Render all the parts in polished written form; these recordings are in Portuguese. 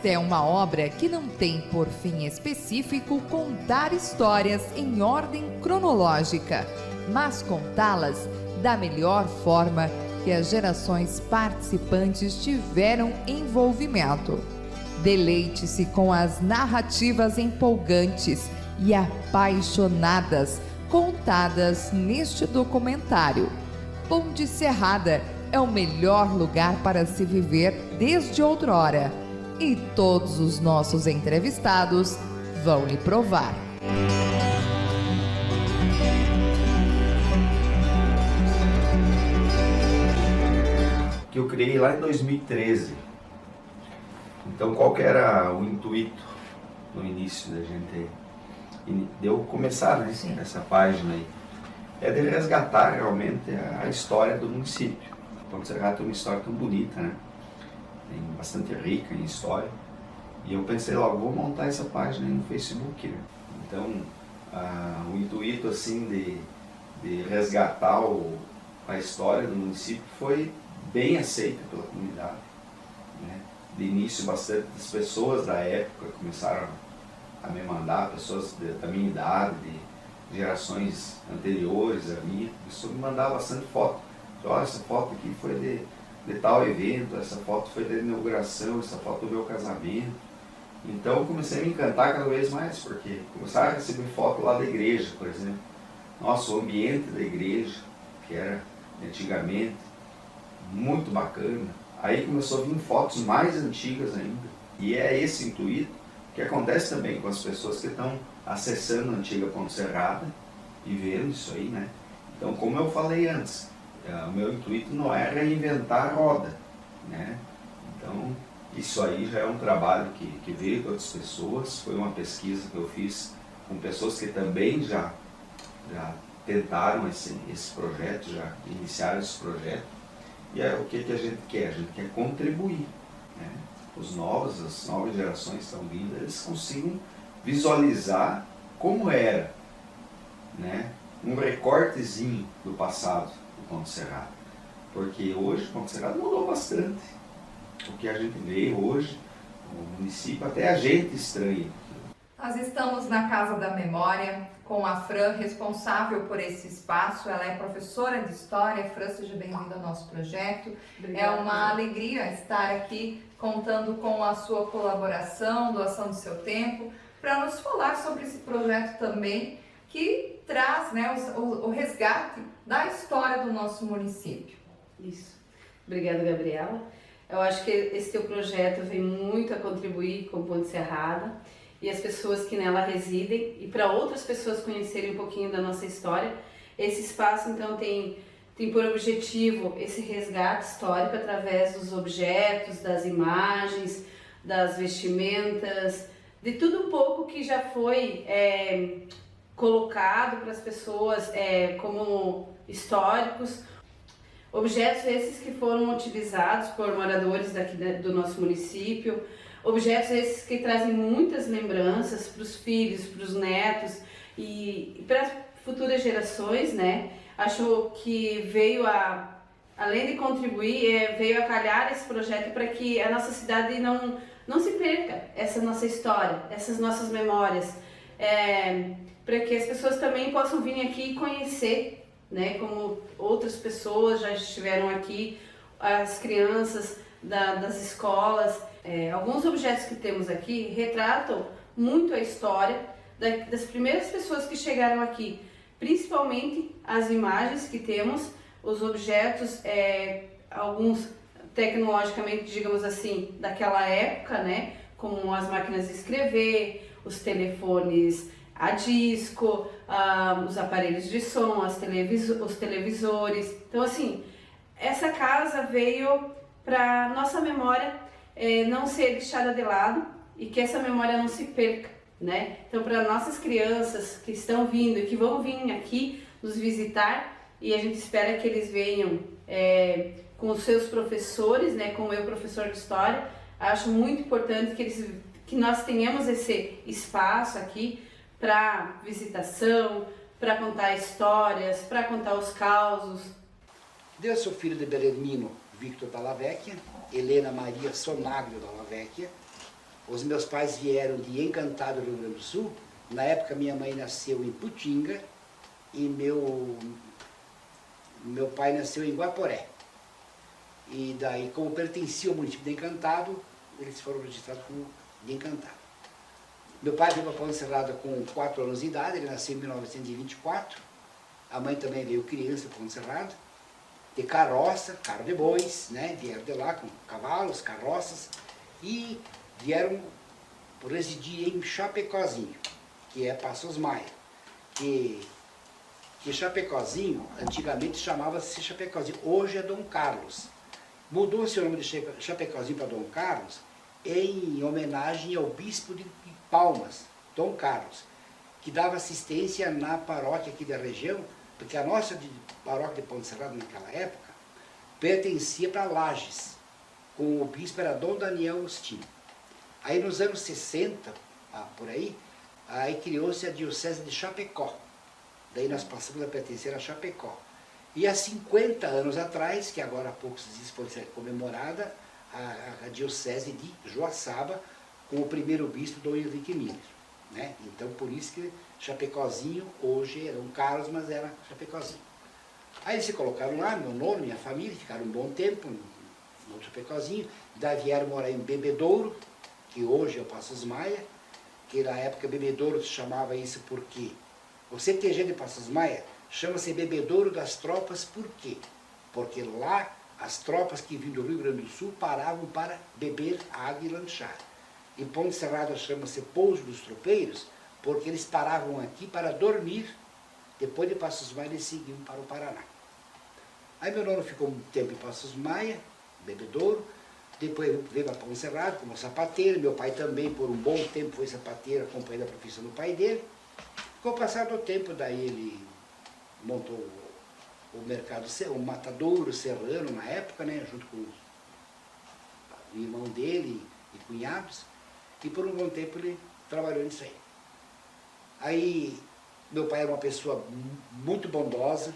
é uma obra que não tem por fim específico contar histórias em ordem cronológica, mas contá-las da melhor forma que as gerações participantes tiveram envolvimento. Deleite-se com as narrativas empolgantes e apaixonadas contadas neste documentário. Ponte Serrada é o melhor lugar para se viver desde outrora, e todos os nossos entrevistados vão lhe provar. Que eu criei lá em 2013. Então, qual que era o intuito no início da gente, de eu começar, né, essa página aí? É de resgatar realmente a história do município. Ponte Serrada tem uma história tão bonita, né? Bastante rica em história. E eu pensei logo, vou montar essa página aí no Facebook, né? Então, o intuito assim de resgatar a história do município foi bem aceita pela comunidade, né? De início, bastante das pessoas da época começaram a me mandar, pessoas da minha idade, de gerações anteriores a mim, começou a me mandar bastante foto. Olha, essa foto aqui foi de tal evento, essa foto foi da inauguração, essa foto do meu casamento. Então eu comecei a me encantar cada vez mais, porque começaram a receber foto lá da igreja, por exemplo. Nossa, o ambiente da igreja, que era antigamente muito bacana. Aí começou a vir fotos mais antigas ainda. E é esse intuito que acontece também com as pessoas que estão acessando a antiga Ponte Serrada e vendo isso aí, né? Então, como eu falei antes, o meu intuito não é reinventar a roda, né? Então, isso aí já é um trabalho que veio de outras pessoas, foi uma pesquisa que eu fiz com pessoas que também já tentaram esse projeto, já iniciaram esse projeto. E é o que a gente quer? A gente quer contribuir, né? As novas gerações que estão vindo, eles consigam visualizar como era, né? Um recortezinho do passado do Ponte Serrada. Porque hoje o Ponte Serrada mudou bastante. O que a gente vê hoje, o município, até a gente estranha. Nós estamos na Casa da Memória com a Fran, responsável por esse espaço. Ela é professora de História. Fran, seja bem-vinda ao nosso projeto. Obrigada. É uma alegria estar aqui contando com a sua colaboração, doação do seu tempo, para nos falar sobre esse projeto também, que traz, né, o resgate da história do nosso município. Isso. Obrigada, Gabriela. Eu acho que esse teu projeto vem muito a contribuir com Ponte Serrada e as pessoas que nela residem, e para outras pessoas conhecerem um pouquinho da nossa história. Esse espaço, então, tem por objetivo esse resgate histórico através dos objetos, das imagens, das vestimentas, de tudo um pouco que já foi colocado para as pessoas como históricos. Objetos esses que foram utilizados por moradores daqui do nosso município, objetos esses que trazem muitas lembranças para os filhos, para os netos e para as futuras gerações, né? Acho que além de contribuir, veio a calhar esse projeto para que a nossa cidade não se perca essa nossa história, essas nossas memórias, para que as pessoas também possam vir aqui e conhecer, né, como outras pessoas já estiveram aqui, as crianças das escolas. Alguns objetos que temos aqui retratam muito a história das primeiras pessoas que chegaram aqui, principalmente as imagens que temos, os objetos, alguns tecnologicamente, digamos assim, daquela época, né, como as máquinas de escrever, os telefones a disco, os aparelhos de som, os televisores. Então, assim, essa casa veio para nossa memória não ser deixada de lado e que essa memória não se perca, né? Então, para nossas crianças que estão vindo e que vão vir aqui nos visitar, e a gente espera que eles venham com os seus professores, né, como eu, professor de História, acho muito importante que nós tenhamos esse espaço aqui para visitação, para contar histórias, para contar os causos. Eu sou filho de Belermino Victor Dalla Vecchia, Helena Maria Sonagrio Dalla Vecchia, Os meus pais vieram de Encantado, Rio Grande do Sul. Na época minha mãe nasceu em Putinga e meu pai nasceu em Guaporé. E daí, como pertencia ao município de Encantado, eles foram registrados como de Encantado. Meu pai veio para Ponte Serrada com 4 anos de idade, ele nasceu em 1924. A mãe também veio criança para Ponte Serrada, de carroça, carro de bois, né? Vieram de lá com cavalos, carroças, e vieram residir em Chapecózinho, que é Passos Maia. Que Chapecózinho, antigamente chamava-se Chapecózinho, hoje é Dom Carlos. Mudou-se o nome de Chapecózinho para Dom Carlos em homenagem ao bispo de Palmas, Dom Carlos, que dava assistência na paróquia aqui da região, porque a nossa paróquia de Ponte Serrada naquela época pertencia para Lages, com o bispo era Dom Daniel Agostinho. Aí nos anos 60, por aí criou-se a diocese de Chapecó. Daí nós passamos a pertencer a Chapecó. E há 50 anos atrás, que agora há poucos dias foi ser comemorada, a diocese de Joaçaba, com o primeiro bispo, Dom Henrique Miller. Né? Então, por isso que Chapecózinho, hoje era um Carlos, mas era Chapecózinho. Aí eles se colocaram lá, meu nono, minha família, ficaram um bom tempo no Chapecózinho, daí vieram morar em Bebedouro, que hoje é o Passos Maia, que na época Bebedouro se chamava isso porque o CTG de Passos Maia chama-se Bebedouro das Tropas, por quê? Porque lá as tropas que vinham do Rio Grande do Sul paravam para beber água e lanchar. Em Ponte Serrada chama-se Pouso dos Tropeiros, porque eles paravam aqui para dormir, depois de Passos Maia eles seguiam para o Paraná. Aí meu nono ficou um tempo em Passos Maia, Bebedouro, depois veio para Ponte Serrada como sapateiro, meu pai também por um bom tempo foi sapateiro, acompanhando a profissão do pai dele. Com o passar do tempo, daí ele montou o mercado, o matadouro serrano na época, né, junto com o irmão dele e cunhados, e por um bom tempo ele trabalhou nisso aí. Aí meu pai era uma pessoa muito bondosa,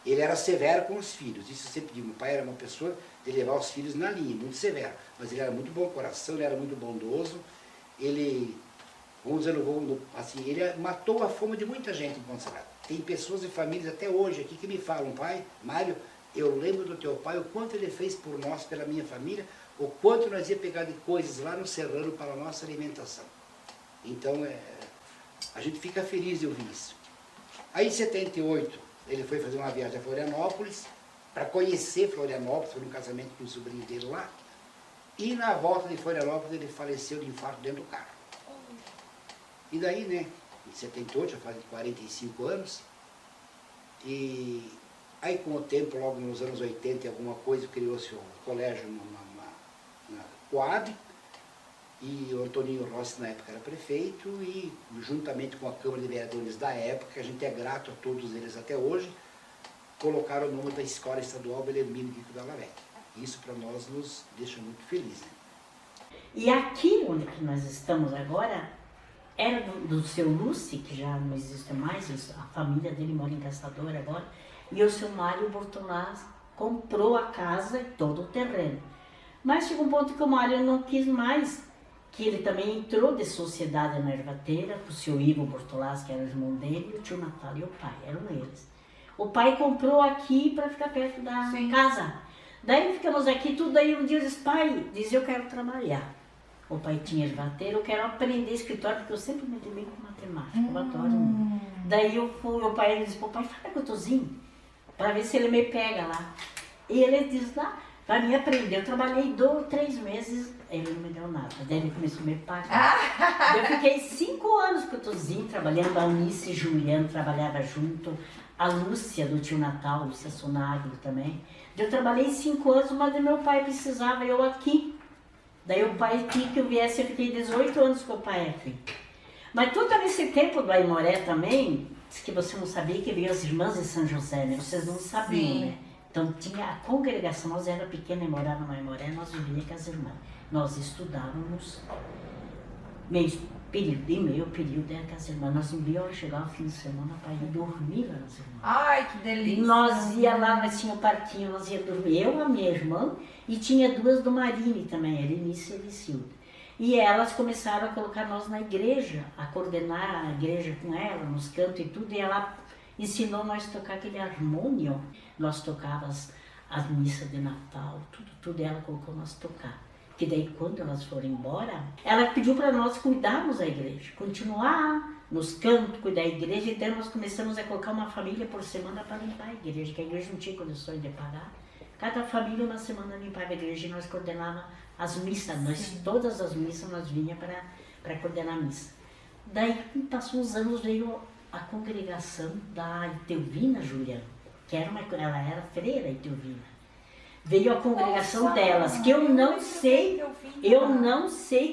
ele era severo com os filhos, isso eu sempre digo, meu pai era uma pessoa de levar os filhos na linha, muito severo, mas ele era muito bom coração, ele era muito bondoso, ele, vamos dizer, assim, ele matou a fome de muita gente em Ponte Serrada. Tem pessoas e famílias até hoje aqui que me falam, pai, Mário, eu lembro do teu pai, o quanto ele fez por nós, pela minha família, o quanto nós ia pegar de coisas lá no Serrano para a nossa alimentação. Então, a gente fica feliz de ouvir isso. Aí em 78, ele foi fazer uma viagem a Florianópolis, para conhecer Florianópolis, foi num casamento com o sobrinho dele lá, e na volta de Florianópolis ele faleceu de infarto dentro do carro. E daí, né, em 78, já faz 45 anos, e aí com o tempo, logo nos anos 80 e alguma coisa, criou-se um colégio na Coab, e o Antoninho Rossi na época era prefeito, e juntamente com a Câmara de Vereadores da época, a gente é grato a todos eles até hoje, colocaram o nome da Escola Estadual Belemino Guico da Lavec. Isso para nós nos deixa muito felizes. Né? E aqui onde que nós estamos agora, era do seu Lúcio, que já não existe mais, a família dele mora em Caçador agora, e o seu Mário Bortolaz comprou a casa e todo o terreno. Mas chegou um ponto que o Mário não quis mais, que ele também entrou de sociedade na ervateira, com o seu Ivo Bortolaz, que era o irmão dele, e o tio Natal e o pai, eram eles. O pai comprou aqui para ficar perto da casa. Daí ficamos aqui, tudo aí um dia eu disse, pai, dizia eu quero trabalhar. O pai tinha ervateira, eu quero aprender escritório, porque eu sempre me dei bem com matemática, eu adoro. Daí eu fui, o pai disse, pai, fala com o Tozinho, para ver se ele me pega lá. E ele disse, lá, para mim aprender, eu trabalhei 2 ou 3 meses, ele não me deu nada, daí ele começou a me pagar. Eu fiquei 5 anos com o Tozinho, trabalhando, a Unice e Juliano trabalhava junto, a Lúcia do tio Natal, Lúcia Sonagro também. Eu trabalhei 5 anos, mas meu pai precisava, eu aqui. Daí o pai queria que eu viesse, eu fiquei 18 anos com o pai aqui. Mas todo nesse tempo do Aimoré também, diz que você não sabia que veio as irmãs de São José, né? Vocês não sabiam, né? Então tinha a congregação, nós era pequena e morava no Aimoré, nós vivíamos com as irmãs. Nós estudávamos meio período era com as irmãs. Nós íamos chegar ao fim de semana para ir dormir lá nas irmãs. Ai, que delícia! E nós ia lá, nós tinha um parquinho, nós ia dormir, eu, a minha irmã, e tinha 2 do Marine também, a Elenice e a Elicilda. E elas começaram a colocar nós na igreja, a coordenar a igreja com ela, nos cantos e tudo, e ela ensinou nós a tocar aquele harmônio. Nós tocávamos as missas de Natal, tudo ela colocou nós a tocar. Que daí quando elas foram embora, ela pediu para nós cuidarmos da igreja, continuar nos cantos, cuidar da igreja, então nós começamos a colocar uma família por semana para limpar a igreja, que a igreja não tinha condições de pagar. Cada família uma semana limpava a igreja e nós coordenávamos as missas, todas as missas nós vinha para coordenar a missa. Daí, passou uns anos, veio a congregação da Itelvina Juliana, que ela era freira Itelvina. Veio a congregação delas, que eu não sei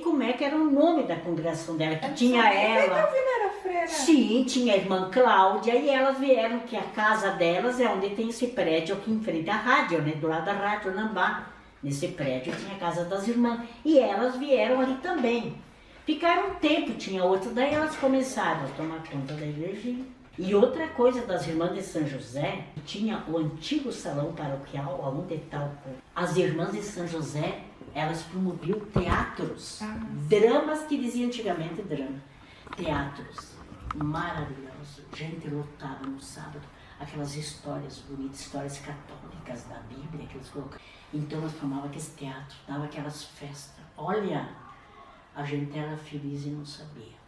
como é que era o nome da congregação dela, que tinha ela. A Itelvina era freira? Sim, tinha a irmã Cláudia, e elas vieram, que a casa delas é onde tem esse prédio aqui em frente à rádio, né, do lado da rádio Nambá. Nesse prédio tinha a casa das irmãs, e elas vieram ali também. Ficaram um tempo, tinha outra, daí elas começaram a tomar conta da igreja. E outra coisa das irmãs de São José, tinha o antigo salão paroquial, onde está as irmãs de São José, elas promoviam teatros, dramas que dizia antigamente drama, teatros maravilhosos, gente lotava no sábado, aquelas histórias bonitas, histórias católicas da Bíblia que eles colocavam. Então nós formávamos aqueles teatros, dava aquelas festas. Olha, a gente era feliz e não sabia.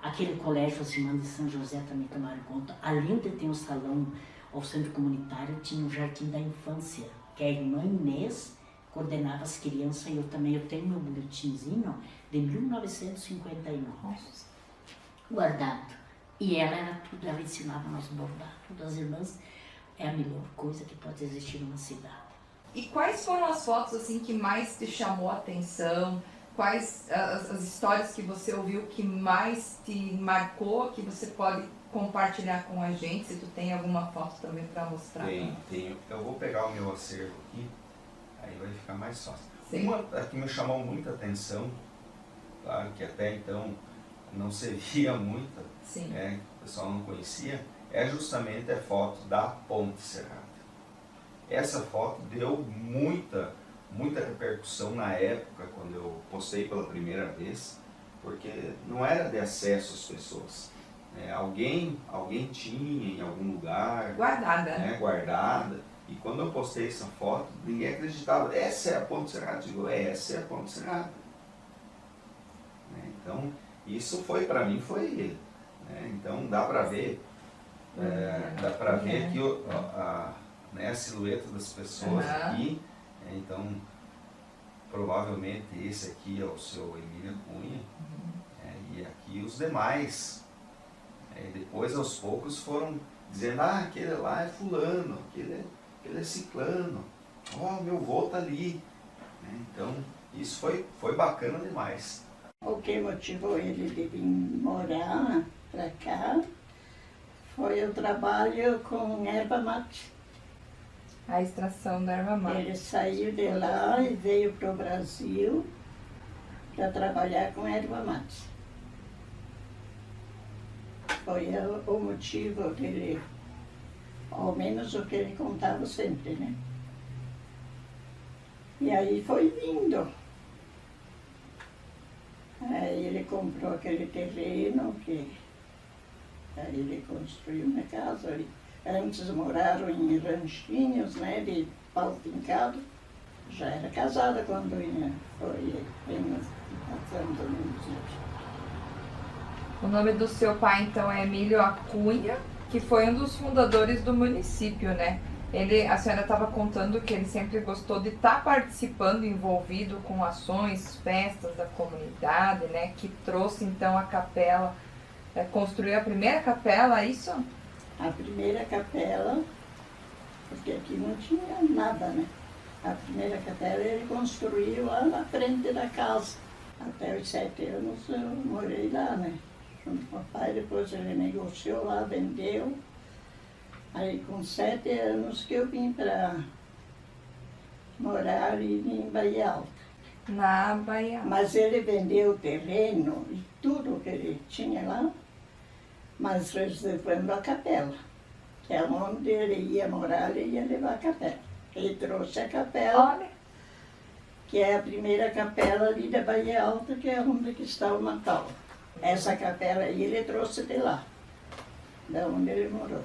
Aquele colégio, as irmãs de São José também tomaram conta. Além de ter um salão, o centro comunitário, tinha um jardim da infância, que a irmã Inês coordenava as crianças, e eu tenho meu boletinzinho de 1959, guardado. E ela era tudo, ela ensinava nós a bordar. Tudo, as irmãs é a melhor coisa que pode existir numa cidade. E quais foram as fotos assim que mais te chamou a atenção? Quais as histórias que você ouviu que mais te marcou, que você pode compartilhar com a gente, se tu tem alguma foto também para mostrar? Tenho. Eu vou pegar o meu acervo aqui, aí vai ficar mais fácil. Sim. Uma que me chamou muita atenção, claro que até então não se via muita, né, o pessoal não conhecia, é justamente a foto da Ponte Serrada. Essa foto deu muita repercussão na época, quando eu postei pela primeira vez, porque não era de acesso às pessoas. Alguém tinha em algum lugar, guardada, e quando eu postei essa foto, ninguém acreditava, essa é a Ponte Serrada. Eu digo, essa é a Ponte Serrada. Então, isso foi, para mim, foi... Então, dá para ver, aqui a silhueta das pessoas aqui. Então, provavelmente esse aqui é o seu Emílio Cunha, e aqui os demais. Depois, aos poucos, foram dizendo, aquele lá é fulano, aquele é ciclano, meu avô está ali. Então, isso foi bacana demais. O que motivou ele de vir morar para cá foi o trabalho com erva mate. A extração da erva mate. Ele saiu de lá e veio para o Brasil para trabalhar com erva mate. Foi o motivo dele, ao menos o que ele contava sempre, né? E aí foi vindo. Aí ele comprou aquele terreno, aí ele construiu uma casa ali. Antes moraram em ranchinhos, né, de pau fincado. Já era casada quando foi passando no sítio. O nome do seu pai, então, é Emílio Acunha, que foi um dos fundadores do município, né? A senhora estava contando que ele sempre gostou de estar participando, envolvido com ações, festas da comunidade, né? Que trouxe, então, a capela, construiu a primeira capela, é isso? A primeira capela, porque aqui não tinha nada, né? A primeira capela ele construiu lá na frente da casa. Até os 7 anos eu morei lá, né? Junto com o pai, depois ele negociou lá, vendeu. Aí com 7 anos que eu vim para morar ali em Bahia Alta. Na Bahia Alta. Mas ele vendeu o terreno e tudo que ele tinha lá, mas reservando a capela, que é onde ele ia morar, ele ia levar a capela. Ele trouxe a capela. Olha. que é a primeira capela ali da Bahia Alta, que é onde que está o Natal. Essa capela aí ele trouxe de lá, da onde ele morou.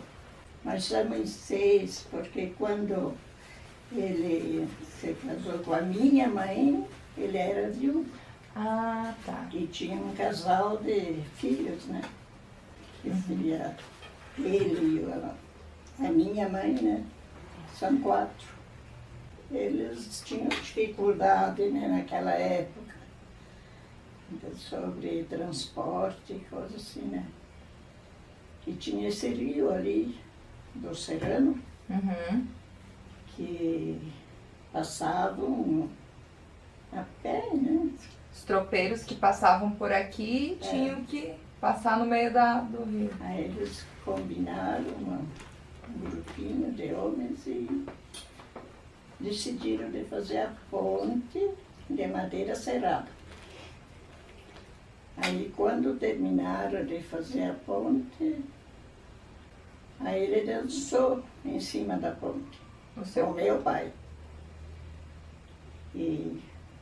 Nós somos 6, porque quando ele se casou com a minha mãe, ele era viúvo. Ah, tá. E tinha um casal de filhos, né? Que seria ele e a minha mãe, né? São 4. Eles tinham dificuldade, né, naquela época sobre transporte e coisas assim, né? E tinha esse rio ali, do Serrano, que passavam a pé, né? Os tropeiros que passavam por aqui tinham que passar no meio do rio. Aí eles combinaram um grupinho de homens e decidiram de fazer a ponte de madeira serrada. Aí quando terminaram de fazer a ponte, aí ele dançou em cima da ponte, O meu pai. E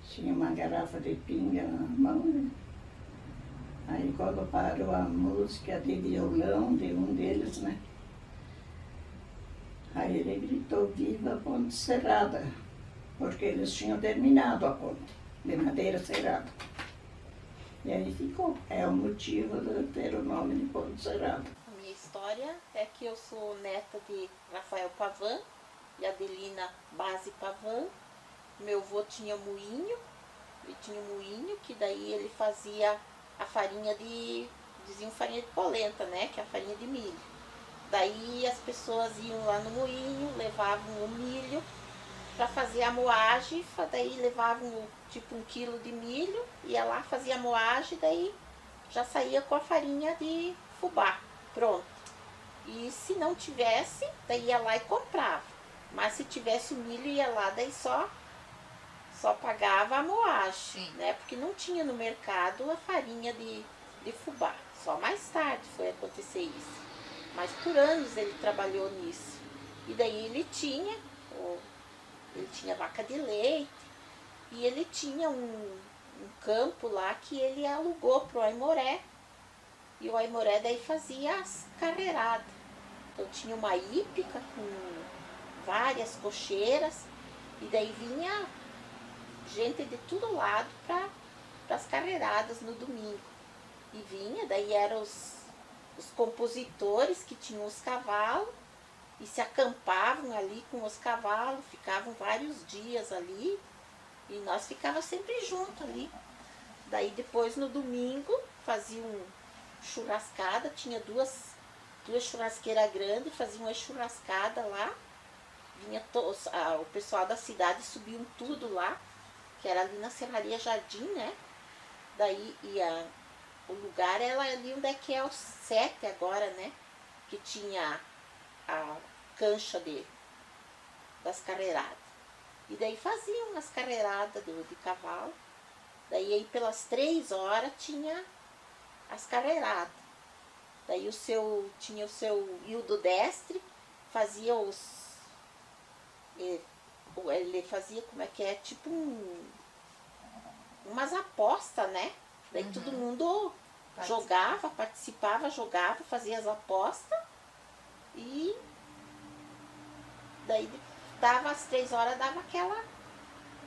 tinha uma garrafa de pinga na mão, né? Aí quando parou a música de violão de um deles, né? Aí ele gritou, viva a ponte serrada, porque eles tinham terminado a ponte de madeira serrada. E aí ficou, é o motivo de ter o nome de Ponte Serrada. A minha história é que eu sou neta de Rafael Pavan e Adelina Base Pavan. Meu avô tinha moinho, ele tinha um moinho que daí ele fazia a farinha diziam farinha de polenta, né, que é a farinha de milho. Daí as pessoas iam lá no moinho, levavam o milho para fazer a moagem, daí levavam tipo 1 quilo de milho, ia lá, fazia a moagem, daí já saía com a farinha de fubá, pronto. E se não tivesse, daí ia lá e comprava. Mas se tivesse o milho, ia lá, daí só pagava a moagem, né? Porque não tinha no mercado a farinha de fubá. Só mais tarde foi acontecer isso. Mas por anos ele trabalhou nisso. E daí ele tinha vaca de leite e ele tinha um campo lá que ele alugou para o Aimoré. E o Aimoré daí fazia as carreiradas. Então tinha uma hípica com várias cocheiras e daí vinha gente de todo lado para as carreiradas no domingo. E vinha, daí eram os compositores que tinham os cavalos e se acampavam ali com os cavalos, ficavam vários dias ali e nós ficávamos sempre juntos ali. Daí depois no domingo faziam churrascada, tinha duas churrasqueiras grandes, faziam uma churrascada lá, vinha o pessoal da cidade subiam tudo lá, que era ali na Serraria Jardim, né? Daí o lugar era ali onde é que é o 7 agora, né? Que tinha a cancha das carreiradas. E daí faziam as carreiradas de cavalo. Daí aí pelas 3 horas tinha as carreiradas. Daí tinha o seu Hildo Destre, fazia ele fazia como é que é, tipo umas apostas, né? Daí todo mundo jogava, participava, jogava, fazia as apostas e daí dava às 3 horas,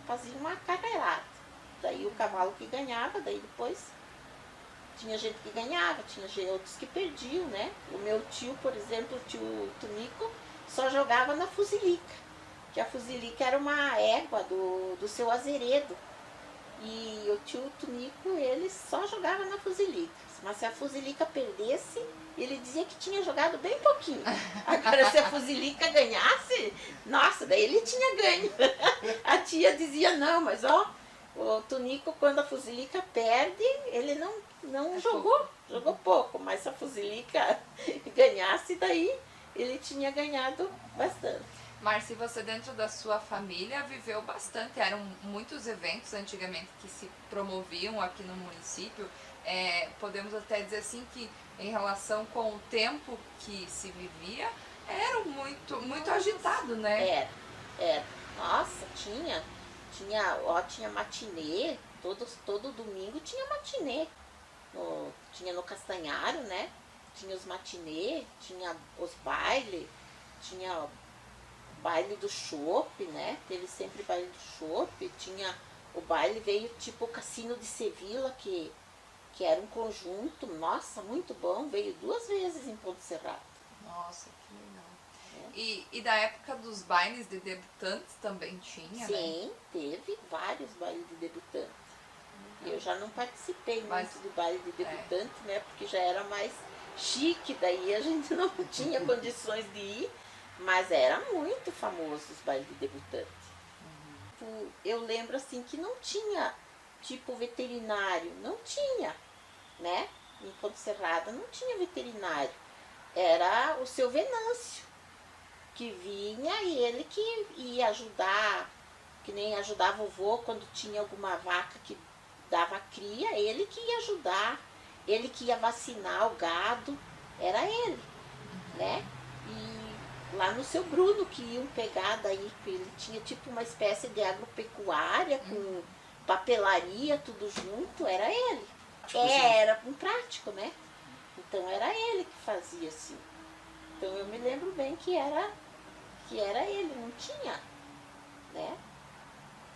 fazia uma carreirada. Daí o cavalo que ganhava, daí depois tinha gente que ganhava, tinha outros que perdiam, né? O meu tio, por exemplo, o tio Tunico, só jogava na fuzilica, que a fuzilica era uma égua do seu Azeredo. E o tio Tunico, ele só jogava na fuzilica. Mas se a fuzilica perdesse, ele dizia que tinha jogado bem pouquinho. Agora, se a fuzilica ganhasse, nossa, daí ele tinha ganho. A tia dizia, não, mas ó, o Tunico, quando a fuzilica perde, ele não jogou pouco. Mas se a fuzilica ganhasse, daí ele tinha ganhado bastante. Marci, você dentro da sua família viveu bastante, eram muitos eventos antigamente que se promoviam aqui no município, podemos até dizer assim que em relação com o tempo que se vivia, era muito agitado, né? Era. Nossa, Tinha matinê, todo domingo tinha matinê. Tinha no Castanharo, né? Tinha os matinê, tinha os bailes, tinha o baile do chopp, né? Teve sempre baile do chopp, tinha o baile, veio tipo o Cassino de Sevilla, que era um conjunto, nossa, muito bom, veio 2 vezes em Ponte Serrada. Nossa, que legal. E da época dos bailes de debutantes também tinha, né? Sim, teve vários bailes de debutante. Eu já não participei muito do baile de debutante, né? Porque já era mais chique, daí a gente não tinha condições de ir, mas era muito famoso os bailes de debutante. Eu lembro assim que não tinha tipo veterinário, não tinha, né? Em Ponte Serrada não tinha veterinário. Era o seu Venâncio que vinha e ele que ia ajudar, que nem ajudava o vô quando tinha alguma vaca que dava cria, ele que ia ajudar, ele que ia vacinar o gado, era ele, né? E lá no seu Bruno que iam pegar daí, ele tinha tipo uma espécie de agropecuária com papelaria, tudo junto, era ele. Era um prático, né? Então era ele que fazia assim. Então eu me lembro bem que era ele, não tinha, né?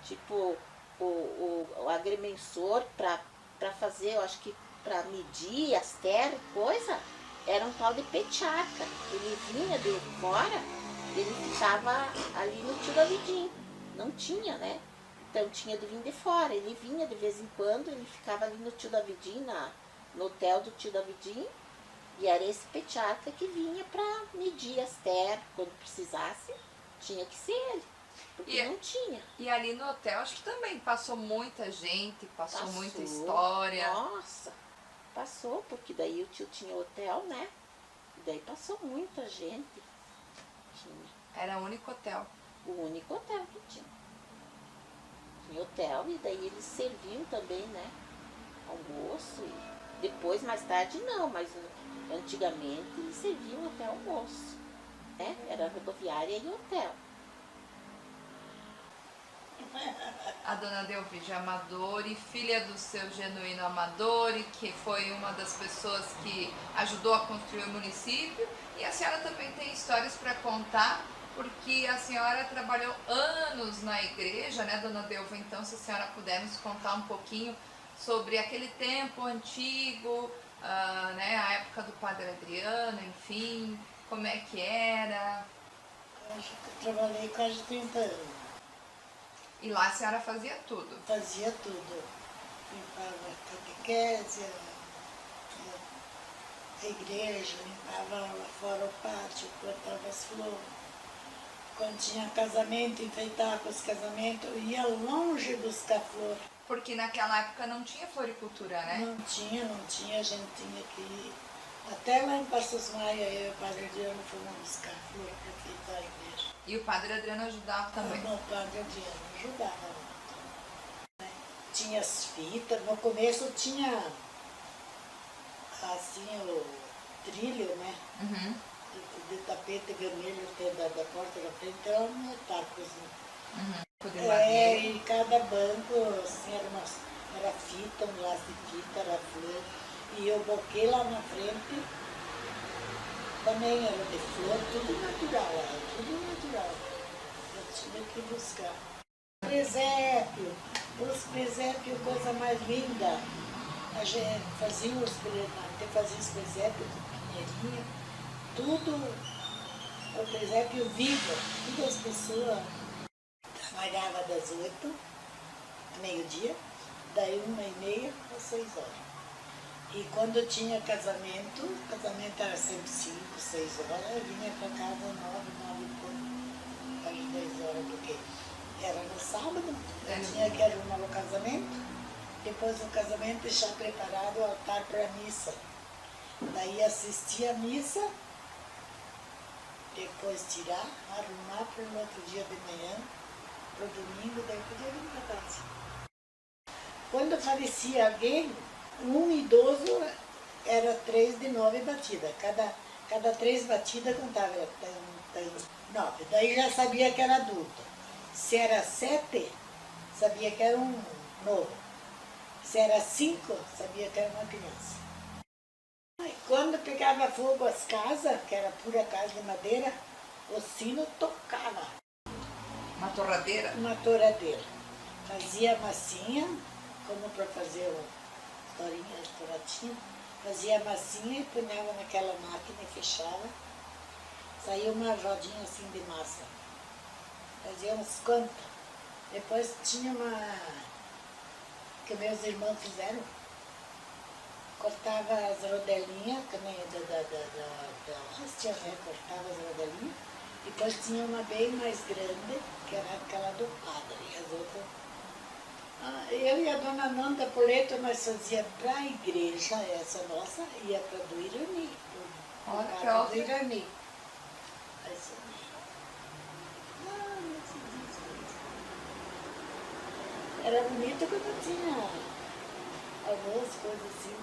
Tipo, o agrimensor para fazer, eu acho que para medir as terras, coisa, era um tal de petiarca. Ele vinha de fora, ele ficava ali no Tio Davidinho. Não tinha, né? Então tinha de vir de fora. Ele vinha de vez em quando, ele ficava ali no Tio Davidinho, no hotel do Tio Davidinho. E era esse petiarca que vinha para medir as terras, quando precisasse, tinha que ser ele. Porque não tinha. E ali no hotel acho que também passou muita gente, passou muita história. Nossa, passou, porque daí o tio tinha hotel, né? E daí passou muita gente. Tinha. Era o único hotel. O único hotel que tinha. Tinha hotel e daí eles serviam também, né? Almoço. E depois, mais tarde, não, mas antigamente eles serviam até almoço. Né? Era rodoviária e hotel. A dona Delvide Amadori, filha do seu Genuíno Amadori, que foi uma das pessoas que ajudou a construir o município. E a senhora também tem histórias para contar, porque a senhora trabalhou anos na igreja, né, dona Delva? Então, se a senhora puder nos contar um pouquinho sobre aquele tempo antigo, né, a época do Padre Adriano, enfim, como é que era? Acho que eu trabalhei quase 30 anos. E lá a senhora fazia tudo? Fazia tudo. Limpava a catequese, a igreja, limpava lá fora o pátio, plantava as flores. Quando tinha casamento, enfeitava os casamentos, eu ia longe buscar flor. Porque naquela época não tinha floricultura, né? Não tinha, a gente tinha que ir. Até lá em Passos Maia, eu e o Padre Adriano fomos buscar flor para enfeitar a igreja. E o Padre Adriano ajudava também? O Padre Adriano ajudava muito. Tinha as fitas, no começo tinha assim o trilho, né? Uhum. De tapete vermelho da porta da frente, era um tacos. Uhum. E cada banco assim, era fita, um laço de fita, era flor. E o buquê lá na frente também era de flor, tudo natural, Eu tinha que buscar. Presépio, os presépios, coisa mais linda. A gente fazia os presépios pequenininhos, tudo o presépio vivo, todas as pessoas trabalhavam das 8 a meio-dia, daí 1h30 às 6 horas. E quando tinha casamento era sempre 5, 6 horas, eu vinha para casa 9 e pouco, às 10 horas, porque era no sábado, eu tinha que arrumar o casamento, depois do casamento deixar preparado o altar para a missa. Daí assistir a missa, depois tirar, arrumar para o outro dia de manhã, para o domingo, daí eu podia vir para casa. Quando falecia alguém, um idoso era 3 de 9 batidas. Cada 3 batidas contava 9. Daí já sabia que era adulto. Se era 7, sabia que era um novo. Se era 5, sabia que era uma criança. E quando pegava fogo as casas, que era pura casa de madeira, o sino tocava. Uma torradeira? Uma touradeira. Fazia massinha, como para fazer as toratinhas, fazia massinha e punhava naquela máquina e fechava. Saía uma rodinha assim de massa. Fazia uns quantos. Depois tinha uma que meus irmãos fizeram. Cortava as rodelinhas, que nem da hóstia, né? Cortava as rodelinhas. Depois tinha uma bem mais grande, que era aquela do padre. E as outras. Eu e a dona Nanda Poleto, nós fazíamos para a igreja, essa nossa, ia para do Irani. Olha do Irani. Era bonito quando tinha algumas coisas assim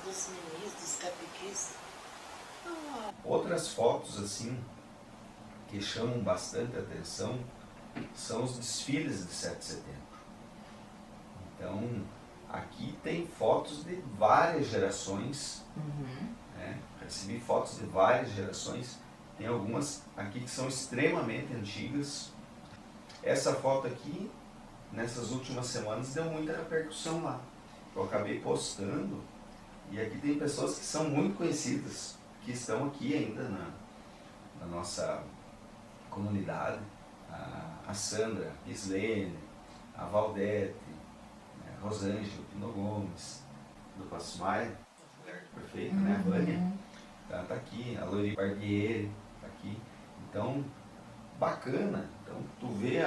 dos ministros, dos catequistas. Outras fotos assim que chamam bastante atenção são os desfiles de 7 de setembro. Então, aqui tem fotos de várias gerações, né? Recebi fotos de várias gerações, tem algumas aqui que são extremamente antigas. Essa foto aqui, nessas últimas semanas, deu muita repercussão lá. Eu acabei postando, e aqui tem pessoas que são muito conhecidas, que estão aqui ainda na nossa comunidade. A Sandra Islene, a Valdete, a Rosângela Pino Gomes, do Passo Maia, mulher perfeita, né? A Vânia, tá aqui, a Lori Barbieri, tá aqui. Então, bacana. Então, tu vê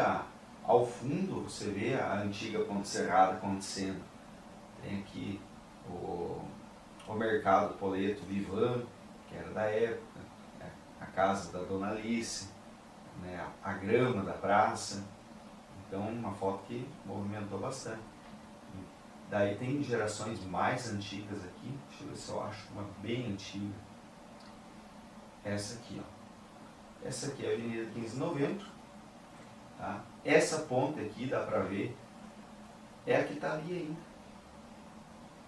ao fundo, você vê a antiga Ponte Serrada acontecendo. Tem aqui o mercado Poleto Vivan, que era da época, né? A casa da Dona Alice, né? A grama da praça. Então, uma foto que movimentou bastante. Daí tem gerações mais antigas aqui, deixa eu ver se eu acho uma bem antiga. Essa aqui, ó. Essa aqui é a Avenida 15 de Novembro. Tá? Essa ponte aqui, dá pra ver, é a que tá ali ainda.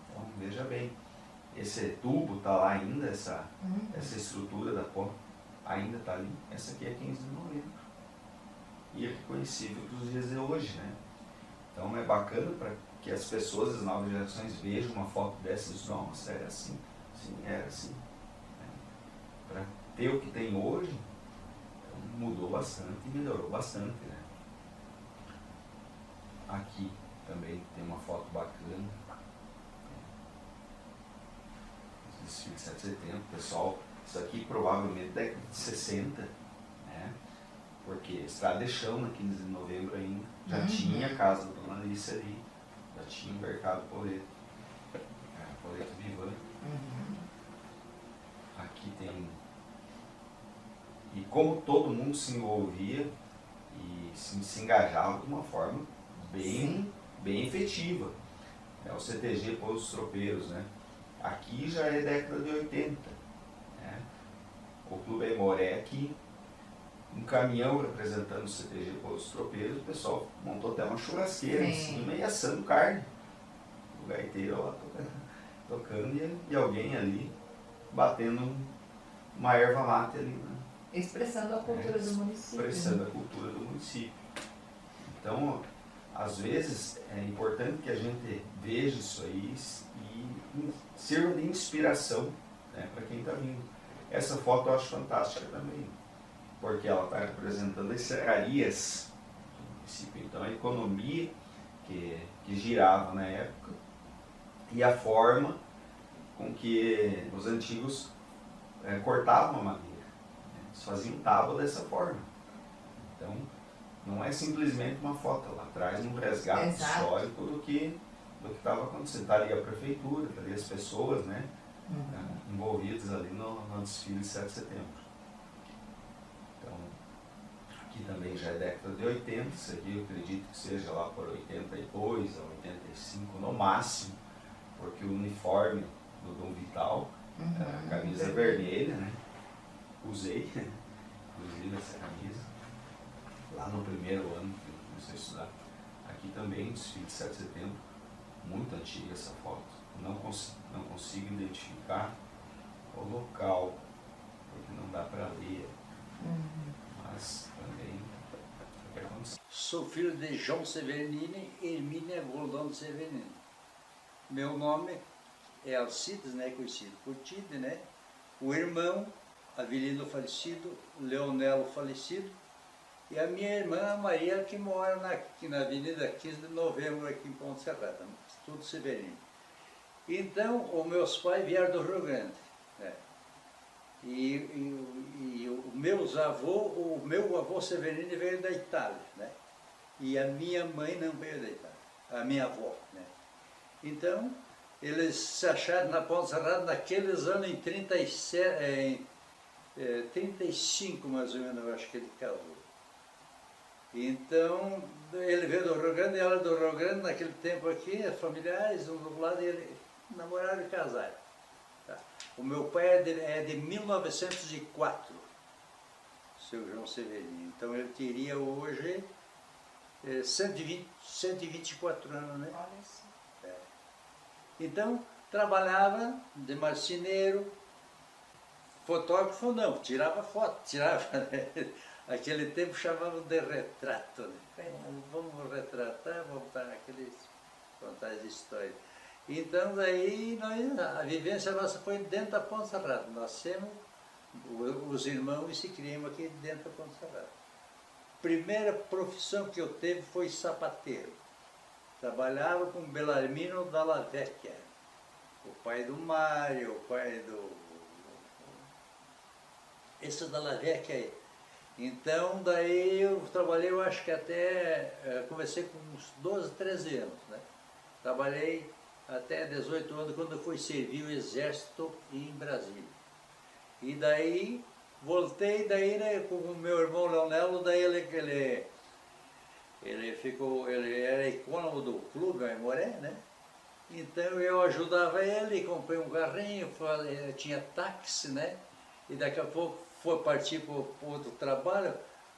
Então, veja bem. Esse tubo tá lá ainda, essa estrutura da ponte ainda tá ali. Essa aqui é 15 de Novembro. E é reconhecível para os dias de hoje, né? Então é bacana para que as pessoas, as novas gerações, vejam uma foto dessa e dizem, nossa, era assim, sim, era assim. Né? Para ter o que tem hoje, então, mudou bastante e melhorou bastante, né? Aqui também tem uma foto bacana. Desfile de 7 de setembro, pessoal, isso aqui provavelmente década de 60, né? Porque Estrada de Chão, na 15 de novembro ainda, já tinha a casa da Dona Alice ali, já tinha o mercado Poleto, Poleto Vivan. Aqui tem... E como todo mundo se envolvia e se engajava de uma forma bem efetiva. É o CTG Pousos Tropeiros, né? Aqui já é década de 80. Né? O Clube Aimoré aqui, um caminhão representando o CTG Pousos Tropeiros, o pessoal montou até uma churrasqueira em cima e assando carne. O gaiteiro lá tocando e alguém ali batendo uma erva mate ali. Né? Expressando a cultura do município. Expressando a cultura do município. Então, às vezes, é importante que a gente veja isso aí e sirva de inspiração, né, para quem está vindo. Essa foto eu acho fantástica também, porque ela está representando as serrarias do município. Então, a economia que girava na época e a forma com que os antigos cortavam a madeira. Eles faziam tábua dessa forma. Então, não é simplesmente uma foto, ela traz um resgate histórico do que estava acontecendo. Está ali a prefeitura, está ali as pessoas, né, envolvidas ali no desfile de 7 de setembro. Então, aqui também já é década de 80, isso aqui eu acredito que seja lá por 82 a 85 no máximo, porque o uniforme do Dom Vital, a camisa vermelha, né, usei, inclusive essa camisa, lá no primeiro ano que eu comecei a estudar Aqui também, desfile de 7 de setembro, muito antiga essa foto. Não consigo identificar o local, porque não dá para ler. Mas também é o que aconteceu. Sou filho de João Severnini e Hermínia Goldon Severnini. Meu nome é Alcides, né, conhecido por Tide, né? O irmão, Avelino falecido, Leonelo falecido, e a minha irmã Maria, que mora aqui na Avenida 15 de Novembro, aqui em Ponte Serrata, tudo Severino. Então, os meus pais vieram do Rio Grande, né? E o meu avô Severino veio da Itália, né? E a minha mãe não veio da Itália, a minha avó, né? Então, eles se acharam na Ponte Serrata naqueles anos em 35 mais ou menos, eu acho que ele casou. Então, ele veio do Rio Grande, ela do Rio Grande, naquele tempo aqui, familiares, um do lado, ele namoraram e casaram. Tá? O meu pai é de 1904, seu João Severino. Então, ele teria hoje 124 anos, né? Olha só. Então, trabalhava de marceneiro, fotógrafo não, tirava foto, né? Aquele tempo chamavam de retrato, né? Vamos retratar, vamos contar as histórias. Então, daí, a vivência nossa foi dentro da Ponte Serrata. Nascemos, os irmãos, e se criamos aqui dentro da Ponte Serrata. Primeira profissão que eu tive foi sapateiro. Trabalhava com Belarmino Dalla Vecchia, o pai do Mário, o pai do... Esse Dalla Vecchia aí. Então, daí eu trabalhei, eu acho que até... comecei com uns 12, 13 anos, né? Trabalhei até 18 anos, quando eu fui servir o exército em Brasília. E daí, voltei, daí, né, com o meu irmão Leonelo, daí ele era econômico do clube, Aimoré, né? Então eu ajudava ele, comprei um carrinho, tinha táxi, né? E daqui a pouco foi partir para outro trabalho,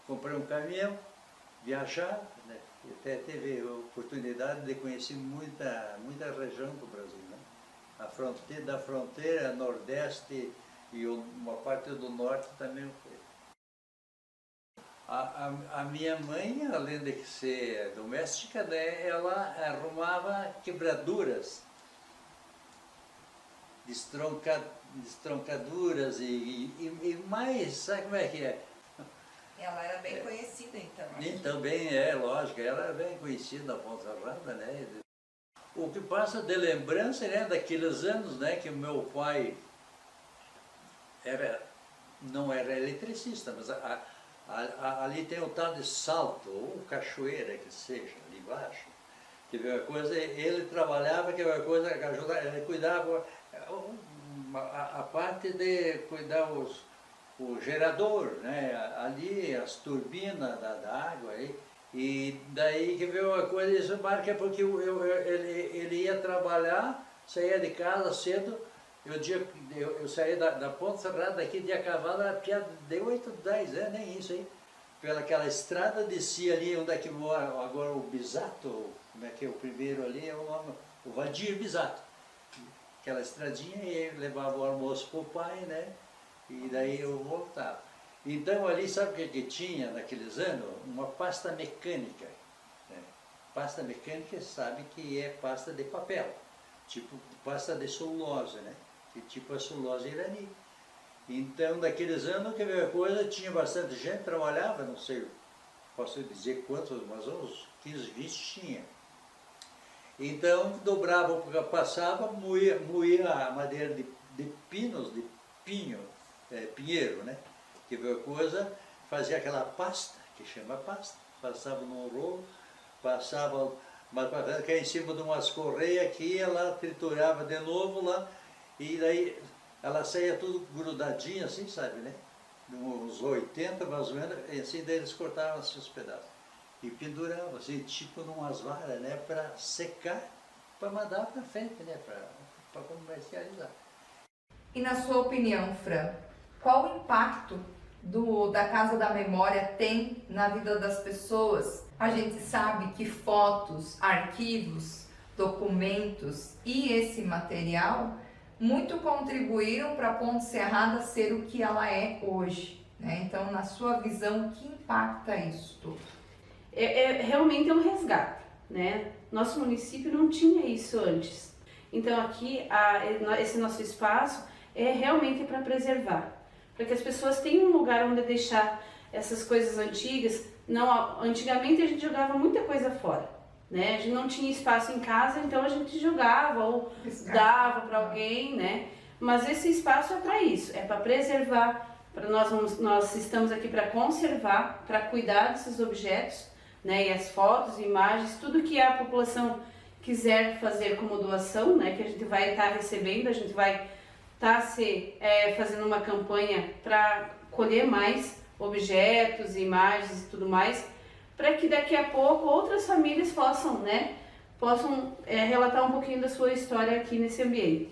comprei um caminhão, viajar, né? E até teve a oportunidade de conhecer muita região do Brasil, né? Da fronteira, Nordeste e uma parte do Norte também foi. A minha mãe, além de ser doméstica, né, ela arrumava quebraduras, destroncaduras e mais, sabe como é que é? Ela era bem conhecida, então. Então, lógico, ela é bem conhecida na Ponte Serrata, né? O que passa de lembrança, né, daqueles anos, né, que o meu pai não era eletricista, mas ali tem o tal de salto, ou cachoeira que seja, ali embaixo. Que a coisa, ele trabalhava, que a coisa, ele cuidava, a parte de cuidar o gerador, né? Ali as turbinas da água, aí, e daí que veio a coisa, isso marca porque ele ia trabalhar, saía de casa cedo. Eu saí da Ponte Serrata aqui de a cavalo, era piada de 8, 10 anos, nem isso aí. Pelaquela estrada, descia ali onde é que mora agora o Bisato, como é que é o primeiro ali, é o nome, o Valdir Bisato. Aquela estradinha, e eu levava o almoço para o pai, né? E daí eu voltava. Então ali, sabe o que tinha naqueles anos? Uma pasta mecânica. Né? Pasta mecânica, sabe que é pasta de papel, tipo pasta de celulose, né? Que tipo a celulose irani. Então, daqueles anos, que veio a coisa, tinha bastante gente, trabalhava, não sei, posso dizer quantos, mas uns 15, 20 tinha. Então, dobrava, passava, moía a madeira de pinos, de pinheiro, né? Que veio a coisa, fazia aquela pasta, que chama pasta, passava num rolo, passava, mas para cair em cima de umas correias aqui, ela triturava de novo lá, e daí ela saía tudo grudadinha assim, sabe, né? Uns 80 mais ou menos, e assim daí eles cortavam assim os pedaços. E penduravam assim, tipo numas varas, né? Para secar, para mandar para frente, né? Para comercializar. E na sua opinião, Fran, qual o impacto da Casa da Memória tem na vida das pessoas. A gente sabe que fotos, arquivos, documentos e esse material muito contribuíram para a Ponte Serrada ser o que ela é hoje, né? Então, na sua visão, o que impacta isso tudo? Realmente é um resgate, né? Nosso município não tinha isso antes. Então, aqui, esse nosso espaço é realmente para preservar, para que as pessoas tenham um lugar onde deixar essas coisas antigas. Antigamente a gente jogava muita coisa fora, né? A gente não tinha espaço em casa, então a gente jogava ou dava para alguém, né? Mas esse espaço é para isso, é para preservar. Nós estamos aqui para conservar, para cuidar desses objetos, né? E as fotos, imagens, tudo que a população quiser fazer como doação, né? Que a gente vai estar recebendo, a gente vai estar fazendo uma campanha para colher mais objetos, imagens e tudo mais, para que daqui a pouco outras famílias possam relatar um pouquinho da sua história aqui nesse ambiente.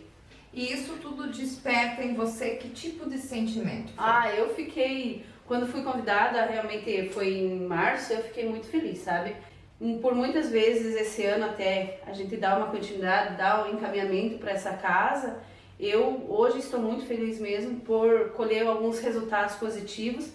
E isso tudo desperta em você que tipo de sentimento? Eu fiquei, quando fui convidada, realmente foi em março, eu fiquei muito feliz, sabe? Por muitas vezes esse ano até a gente dá uma continuidade, dá um encaminhamento para essa casa. Eu hoje estou muito feliz mesmo por colher alguns resultados positivos.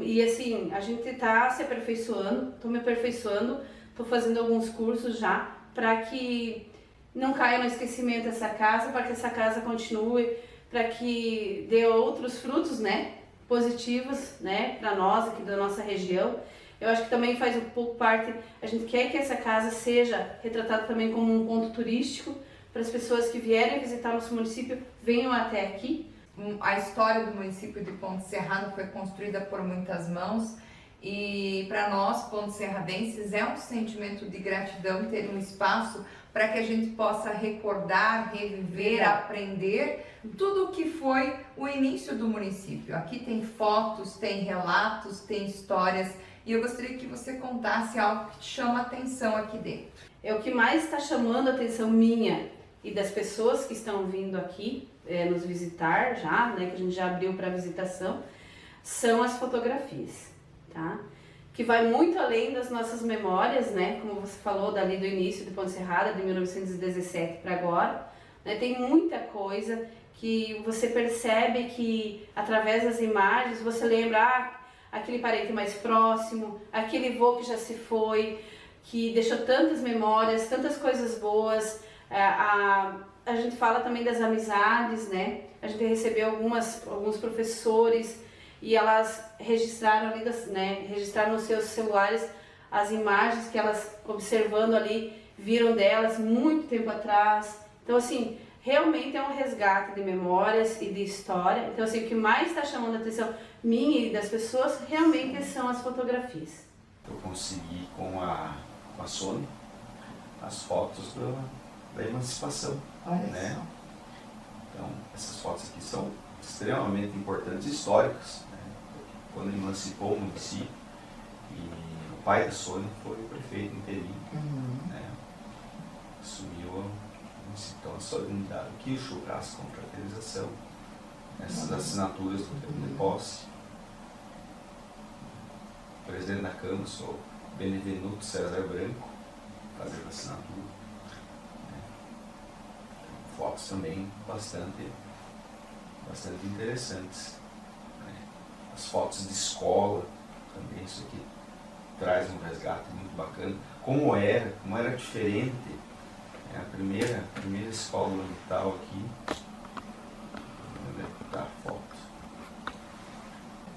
E assim, a gente está se aperfeiçoando, estou me aperfeiçoando, estou fazendo alguns cursos já para que não caia no esquecimento essa casa, para que essa casa continue, para que dê outros frutos, né, positivos, né, para nós aqui da nossa região. Eu acho que também faz um pouco parte, a gente quer que essa casa seja retratada também como um ponto turístico, para as pessoas que vierem visitar nosso município venham até aqui. A história do município de Ponte Serrada foi construída por muitas mãos e para nós, ponte-serradenses, é um sentimento de gratidão ter um espaço para que a gente possa recordar, reviver, aprender tudo o que foi o início do município. Aqui tem fotos, tem relatos, tem histórias e eu gostaria que você contasse algo que te chama a atenção aqui dentro. O que mais está chamando a atenção minha e das pessoas que estão vindo aqui nos visitar já, né, que a gente já abriu para visitação, são as fotografias, tá? Que vai muito além das nossas memórias, né, como você falou dali do início de Ponte Serrada, de 1917 para agora, né, tem muita coisa que você percebe que através das imagens você lembra aquele parente mais próximo, aquele vô que já se foi, que deixou tantas memórias, tantas coisas boas. A gente fala também das amizades, né? A gente recebeu alguns professores e elas registraram ali, né? Registraram nos seus celulares as imagens que elas, observando ali, viram delas muito tempo atrás. Então, assim, realmente é um resgate de memórias e de história. Então, assim, o que mais está chamando a atenção minha e das pessoas realmente são as fotografias. Eu consegui com a Sônia as fotos da emancipação, né? Então, essas fotos aqui são extremamente importantes e históricas, né? Quando emancipou o município, e o pai da Sônia foi o prefeito interino, né? Assumiu o município. Então, a solenidade aqui, o churrasco com fraternização, essas assinaturas do termo de posse. O presidente da Câmara, sou Benevenuto César Branco, fazendo assinatura. Fotos também bastante interessantes, né? As fotos de escola também, isso aqui traz um resgate muito bacana. Como era diferente, né? A primeira escola unital aqui. Onde é que tá a foto?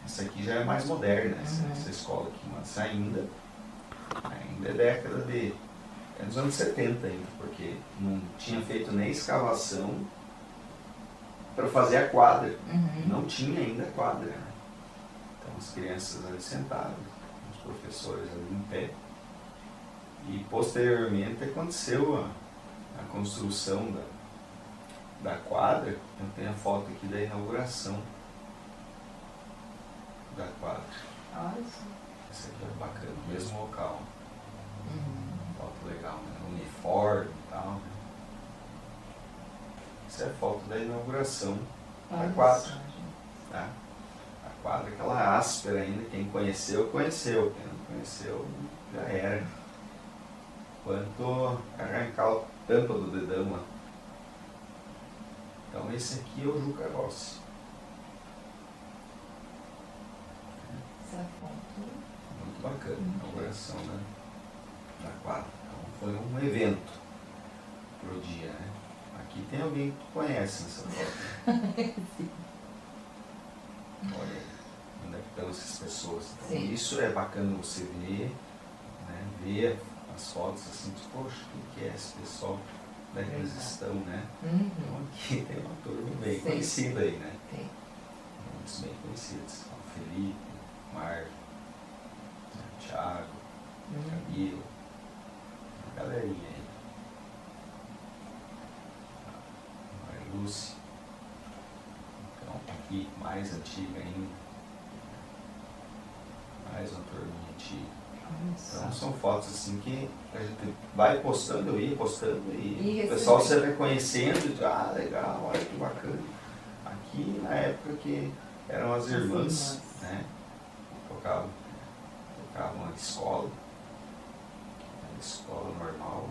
Essa aqui já é mais moderna, essa escola aqui, mas ainda é década de... É nos anos 70 ainda, porque não tinha feito nem escavação para fazer a quadra. Não tinha ainda a quadra, né? Então as crianças ali sentadas, os professores ali em pé. E posteriormente aconteceu a construção da quadra. Eu tenho a foto aqui da inauguração da quadra. Olha só. Essa aqui é bacana, mesmo local. Foto legal, né? Uniforme e tal, né? Essa é a foto da inauguração da quadra, tá? A quadra, aquela áspera ainda, quem conheceu, conheceu, quem não conheceu, já era. Quanto arrancar o tampa do dedão lá. Então esse aqui é o Juca Rossi. Essa foto. Muito bacana, a inauguração da quadra. Então foi um evento pro dia, né? Aqui tem alguém que tu conhece nessa foto. Né? Olha aí, onde é que estão essas pessoas. Então, sim, isso é bacana você ver, né? Ver as fotos assim, de, poxa, quem que é esse pessoal? Onde é que eles estão, né? Então aqui tem uma turma bem sim, conhecida aí, né? tem. Muitos bem conhecidos. O Felipe, o Marco, o Thiago, o Camilo, uma galerinha aí. A Lúcia. Então aqui, mais antiga ainda. Mais uma turminha antiga. Então são fotos assim que a gente vai postando, eu ia postando e o pessoal se reconhecendo e diz, ah, legal, olha que bacana. Aqui na época que eram as irmãs, né? Tocavam na escola normal,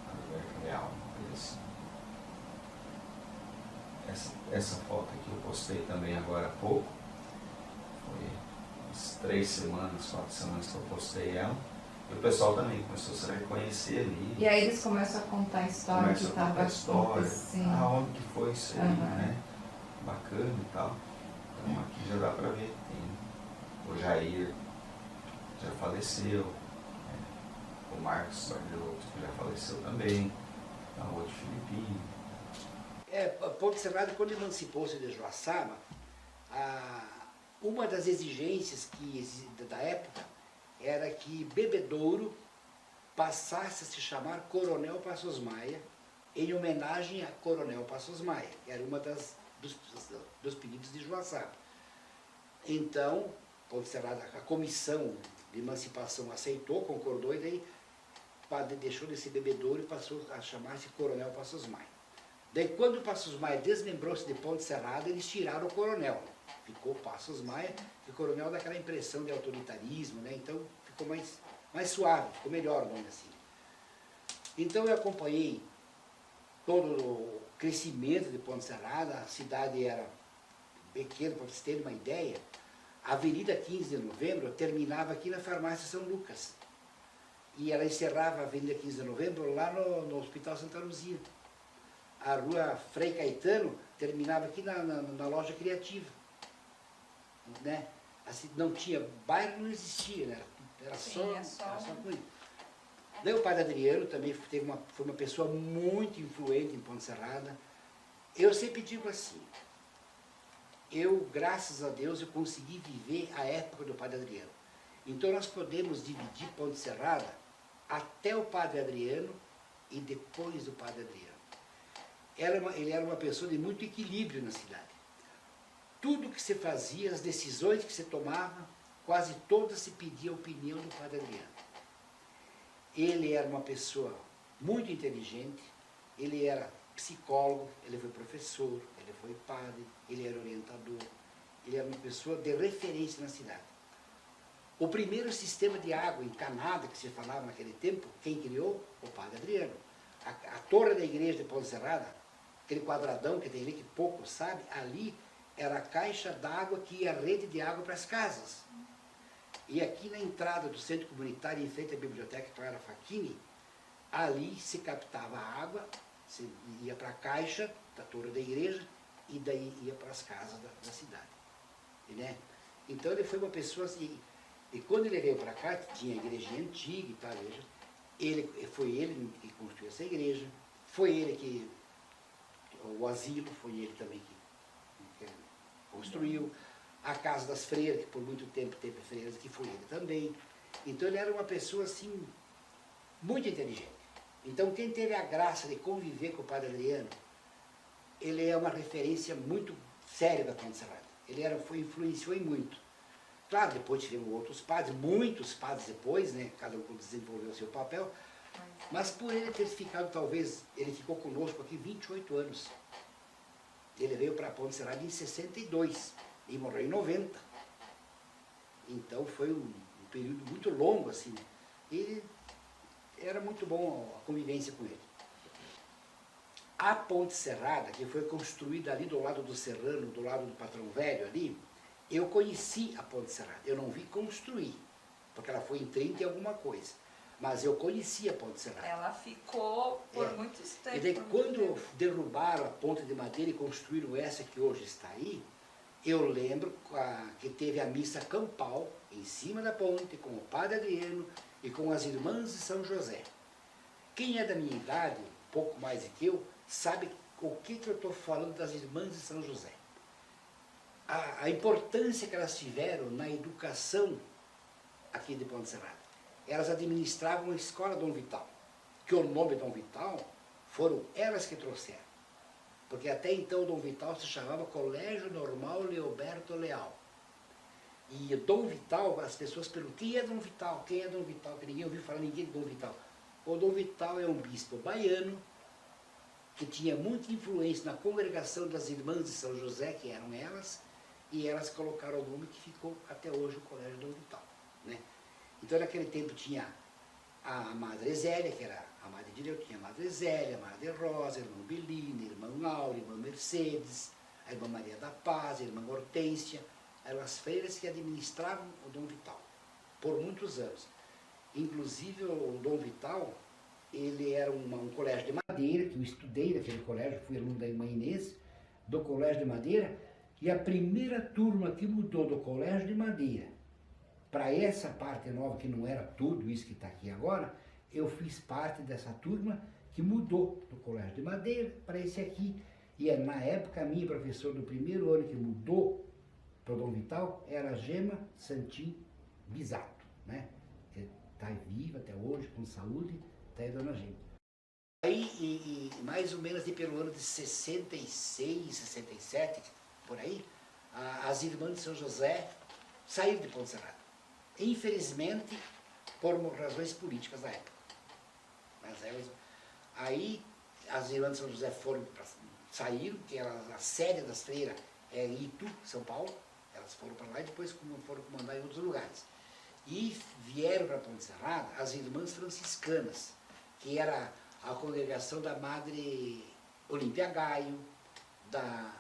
Alberto Leal, assim. Essa foto aqui eu postei também agora há pouco. Foi umas 3 semanas, 4 semanas que eu postei ela. E o pessoal também começou a se reconhecer ali. E aí eles começam a contar a história que estava acontecendo. Aonde que foi isso aí, né? Bacana e tal. Então aqui já dá pra ver. Tem o Jair, já faleceu. Né? O Marcos Bardelotto, que já faleceu também. Então, o outro Filipinho. Ponte Serrada, quando emancipou-se de Joaçaba, uma das exigências da época era que Bebedouro passasse a se chamar Coronel Passos Maia, em homenagem a Coronel Passos Maia, que era uma dos pedidos de Joaçaba. Então, Ponte Serrada, a comissão de emancipação aceitou, concordou, e daí deixou de ser Bebedouro e passou a chamar-se Coronel Passos Maia. Daí, quando Passos Maia desmembrou-se de Ponte Serrada, eles tiraram o coronel. Ficou Passos Maia, e o coronel daquela impressão de autoritarismo, né? Então ficou mais suave, ficou melhor o nome assim. Então eu acompanhei todo o crescimento de Ponte Serrada, a cidade era pequena, para vocês terem uma ideia, a Avenida 15 de Novembro terminava aqui na Farmácia São Lucas. E ela encerrava a Avenida 15 de Novembro lá no Hospital Santa Luzia. A Rua Frei Caetano terminava aqui na Loja Criativa. Né? Assim, não tinha, bairro não existia, né? Era só por isso. Daí o padre Adriano também foi uma pessoa muito influente em Ponte Serrada. Eu sempre digo assim, graças a Deus, eu consegui viver a época do padre Adriano. Então nós podemos dividir Ponte Serrada até o padre Adriano e depois do padre Adriano. Ele era uma pessoa de muito equilíbrio na cidade. Tudo que se fazia, as decisões que se tomava, quase todas se pedia a opinião do padre Adriano. Ele era uma pessoa muito inteligente, ele era psicólogo, ele foi professor, ele foi padre, ele era orientador, ele era uma pessoa de referência na cidade. O primeiro sistema de água encanada que se falava naquele tempo, quem criou? O padre Adriano. A torre da igreja de Ponte Serrada, aquele quadradão que tem ali que pouco sabe, ali era a caixa d'água que ia a rede de água para as casas. E aqui na entrada do centro comunitário, em frente à biblioteca Clara Facchini, ali se captava a água, se ia para a caixa da torre da igreja e daí ia para as casas da cidade. Né? Então ele foi uma pessoa assim, e quando ele veio para cá, tinha a igreja antiga e tal, foi ele que construiu essa igreja, foi ele que, o asilo, foi ele também que construiu, a Casa das Freiras, que por muito tempo teve freiras, que foi ele também. Então ele era uma pessoa assim, muito inteligente. Então quem teve a graça de conviver com o padre Adriano, ele é uma referência muito séria da Ponte Serrada. Ele influenciou em muito. Claro, depois tivemos outros padres, muitos padres depois, né? Cada um desenvolveu o seu papel, mas por ele ter ficado, talvez, ele ficou conosco aqui 28 anos. Ele veio para a Ponte Serrada em 62, e morreu em 90. Então foi um período muito longo, assim, e era muito bom a convivência com ele. A Ponte Serrada, que foi construída ali do lado do Serrano, do lado do Patrão Velho ali, eu conheci a Ponte Serrada, eu não vi construir, porque ela foi em 30 e alguma coisa, mas eu conheci a Ponte Serrada. Ela ficou por muito tempo. E daí quando derrubaram a ponte de madeira e construíram essa que hoje está aí, eu lembro que teve a missa campal em cima da ponte, com o Padre Adriano e com as irmãs de São José. Quem é da minha idade, um pouco mais do que eu, sabe o que eu estou falando das irmãs de São José. A importância que elas tiveram na educação aqui de Ponte Serrada. Elas administravam a escola Dom Vital, que o nome Dom Vital foram elas que trouxeram. Porque até então Dom Vital se chamava Colégio Normal Leoberto Leal. E Dom Vital, as pessoas perguntam, quem é Dom Vital? Quem é Dom Vital? Que ninguém ouviu falar ninguém de Dom Vital. O Dom Vital é um bispo baiano, que tinha muita influência na congregação das irmãs de São José, que eram elas, e elas colocaram o nome que ficou até hoje o Colégio Dom Vital. Né? Então naquele tempo tinha a Madre Zélia, que era a Madre de Deus, tinha a Madre Zélia, a Madre Rosa, a Irmã Belina, a Irmã Laura, a Irmã Mercedes, a Irmã Maria da Paz, a Irmã Hortência, eram as freiras que administravam o Dom Vital, por muitos anos. Inclusive o Dom Vital, ele era um colégio de madeira, que eu estudei naquele colégio, fui aluno da Irmã Inês, do colégio de madeira, e a primeira turma que mudou do colégio de madeira para essa parte nova, que não era tudo isso que está aqui agora, eu fiz parte dessa turma que mudou do colégio de madeira para esse aqui. E na época, a minha professora do primeiro ano que mudou para o Dom Vital era a Gema Santin Bisato, né? Que está viva até hoje, com saúde, está aí, dona Gema. Aí, e mais ou menos pelo ano de 66, 67, por aí, as irmãs de São José saíram de Ponte Serrada. Infelizmente, por razões políticas da época. Mas elas, aí, as irmãs de São José saíram, que a sede das freiras é em Itu, São Paulo. Elas foram para lá e depois foram comandar em outros lugares. E vieram para Ponte Serrada as irmãs franciscanas, que era a congregação da Madre Olímpia Gaio, da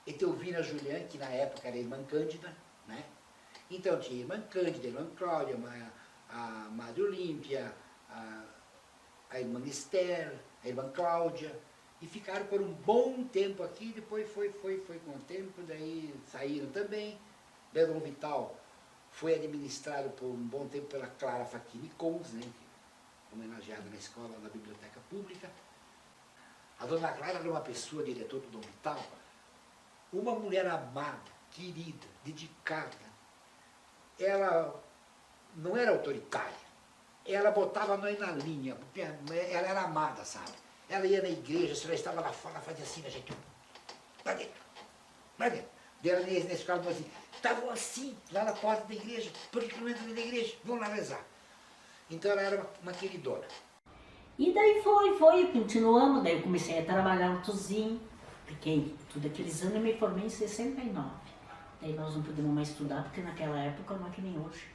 Etelvina Julián, que na época era a Irmã Cândida, né? Então tinha a Irmã Cândida, a Irmã Cláudia, a Madre Olímpia, a Irmã Esther, a Irmã Cláudia, e ficaram por um bom tempo aqui, depois foi com o tempo, daí saíram também. Dom Vital foi administrado por um bom tempo pela Clara Facchini Cons, né, homenageada na escola, na biblioteca pública. A dona Clara era uma pessoa, diretora do Dom Vital, uma mulher amada, querida, dedicada. Ela não era autoritária, ela botava nós na linha, porque ela era amada, sabe? Ela ia na igreja, se ela estava lá fora, ela fazia assim, né, gente? Lá dentro, lá dentro. Ela na escola falou assim, estavam assim, lá na porta da igreja, por que não entram na igreja? Vão lá rezar. Então ela era uma queridona. E daí foi, continuamos, daí eu comecei a trabalhar no Tuzinho, fiquei tudo aqueles anos, eu me formei em 69. Daí nós não podemos mais estudar, porque naquela época não é que nem hoje.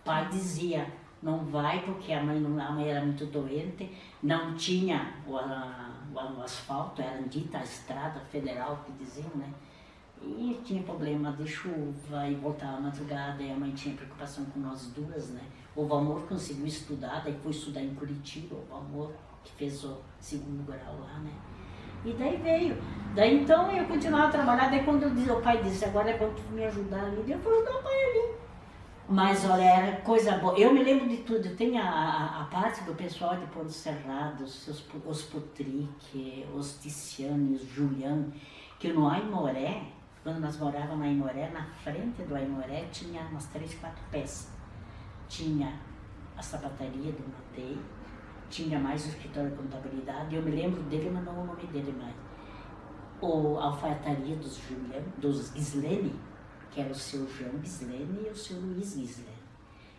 O pai dizia, não vai porque a mãe era muito doente, não tinha o asfalto, era dita a estrada federal que diziam, né? E tinha problema de chuva e voltava à madrugada, e a mãe tinha preocupação com nós duas, né? O Valmor conseguiu estudar, daí foi estudar em Curitiba, o Valmor, que fez o segundo grau lá, né? E daí veio. Daí então eu continuava a trabalhar, daí quando o pai disse, agora é bom tu me ajudar ali, eu fui ajudar o pai ali. Mas olha, era coisa boa. Eu me lembro de tudo. Eu tenho a parte do pessoal de Ponte Serrada, os Putrique, os Ticiane, os Juliano, que no Aimoré, quando nós morávamos no Aimoré, na frente do Aimoré tinha umas 3, 4 peças. Tinha a sapataria do Matei, tinha mais o escritório de contabilidade, eu me lembro dele, mas não o nome dele mais. A alfaiataria dos Gislene, que era o seu João Gislene e o seu Luiz Gislene.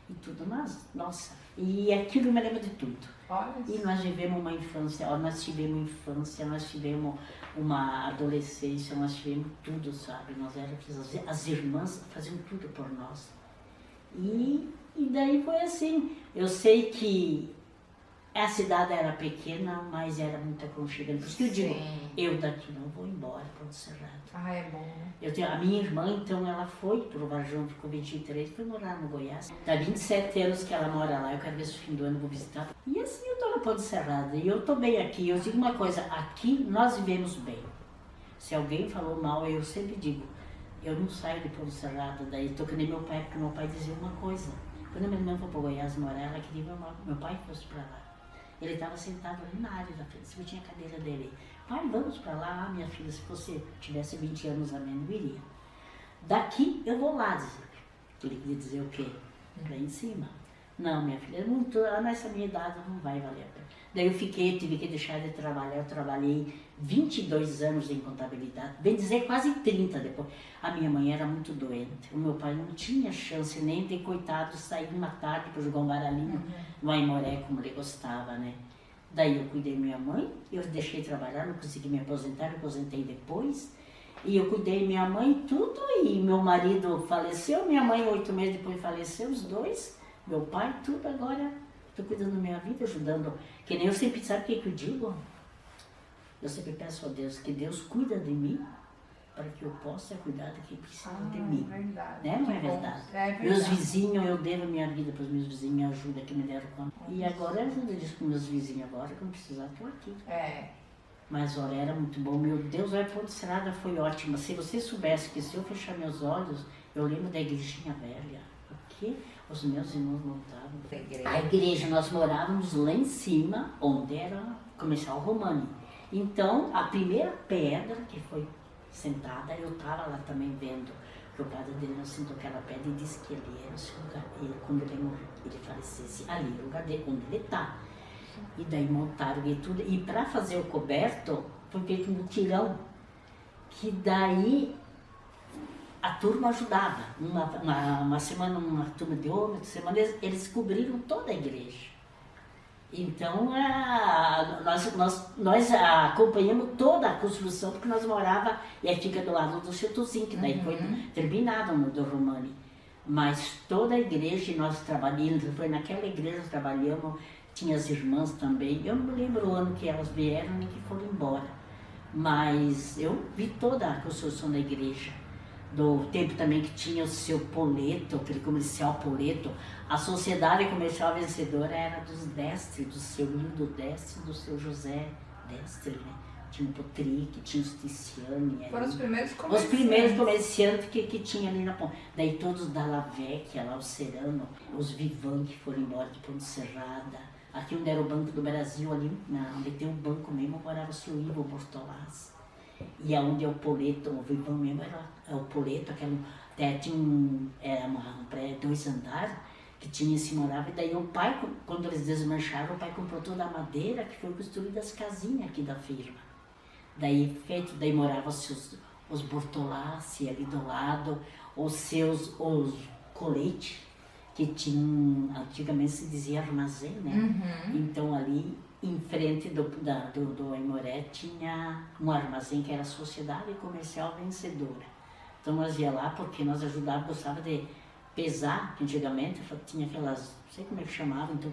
E tudo, nossa. E aquilo me lembra de tudo. Olha E isso. nós vivemos uma infância, nós tivemos infância, nós tivemos uma adolescência, nós tivemos tudo, sabe? Nós éramos, as irmãs faziam tudo por nós. E daí foi assim. Eu sei que a cidade era pequena, mas era muito aconchegante. Por isso que eu digo, eu daqui não vou embora para o Cerrado. Ah, é bom, né? Eu tenho, a minha irmã, então, ela foi para o Varjão, ficou 23, foi morar no Goiás. Há 27 anos que ela mora lá, eu quero ver se o fim do ano eu vou visitar. E assim eu estou na Ponte Serrada, e eu estou bem aqui. Eu digo uma coisa, aqui nós vivemos bem. Se alguém falou mal, eu sempre digo, eu não saio de Ponte Serrada, daí estou que nem meu pai, porque meu pai dizia uma coisa. Quando a minha irmã foi para o Goiás morar, ela queria que meu pai fosse para lá. Ele estava sentado ali na área da frente, eu tinha a cadeira dele. Pai, vamos para lá. Ah, minha filha, se você tivesse 20 anos a menos, eu iria. Daqui eu vou lá dizer. Ele queria dizer o quê? Lá em cima. Não, minha filha, nessa minha idade não vai valer a pena. Daí eu tive que deixar de trabalhar. Eu trabalhei 22 anos em contabilidade, bem dizer quase 30 depois. A minha mãe era muito doente. O meu pai não tinha chance nem de, coitado, sair uma tarde para jogar um baralhinho no Aimoré, como ele gostava, né? Daí eu cuidei da minha mãe, eu deixei trabalhar, não consegui me aposentar, me aposentei depois. E eu cuidei da minha mãe tudo, e meu marido faleceu, minha mãe 8 meses depois faleceu, os dois, meu pai, tudo. Agora estou cuidando da minha vida, ajudando. Que nem eu sempre, sabe o que eu digo? Eu sempre peço a Deus que Deus cuida de mim, para que eu possa cuidar de quem precisa de mim. Verdade. Né? Não é verdade? É verdade. Meus vizinhos, eu devo minha vida para os meus vizinhos, me ajuda, que me deram conta. E agora eu ajudo isso com meus vizinhos agora, quando precisar, estou aqui. É. Mas olha, era muito bom. Meu Deus, a Ponte Serrada foi ótima. Se você soubesse que se eu fechar meus olhos, eu lembro da igrejinha velha. O que os meus irmãos montavam. A igreja, nós morávamos lá em cima, onde era comercial Romani. Então, a primeira pedra que foi sentada, eu estava lá também vendo que o padre dele não sentou aquela pedra e disse que ele era o seu lugar. E quando ele morreu, ele falecesse ali, o lugar dele, onde ele está. E daí montaram e tudo. E para fazer o coberto, foi feito um mutirão, que daí a turma ajudava. Uma semana, uma turma de homens, outra semana, eles cobriram toda a igreja. Então, nós acompanhamos toda a construção, porque nós morávamos, e aí fica do lado do Chetozinho, que daí foi terminado no do Romani. Mas toda a igreja, nós trabalhamos, foi naquela igreja que trabalhamos, tinha as irmãs também. Eu não me lembro o ano que elas vieram nem que foram embora, mas eu vi toda a construção da igreja. Do tempo também que tinha o seu Poleto, aquele comercial Poleto. A sociedade comercial vencedora era dos Destre, do seu Lindo Destre, do seu José Destre, né? Tinha o Potric, tinha o Sticiani. Foram os primeiros comerciantes. Os primeiros comerciantes que tinha ali na ponte. Daí todos da Lavecchia, lá o Serrano, os Vivan que foram embora de Ponte Serrada. Aqui onde era o Banco do Brasil, ali onde tem o banco mesmo, morava o seu Ivo Bortolazzi. E aonde é o Poleto, o Vivão mesmo era o Poleto, até tinha era um prédio, 2 andares, que tinha se morava. E daí o pai, quando eles desmancharam, o pai comprou toda a madeira que foi construída as casinhas aqui da firma. Daí moravam os Bortolazzi ali do lado, os Colete, que tinham, antigamente se dizia armazém, né? Então ali em frente do Aimoré tinha um armazém que era a Sociedade Comercial Vencedora. Então nós ia lá porque nós ajudávamos, gostava de pesar, que antigamente tinha aquelas, não sei como é que chamava, então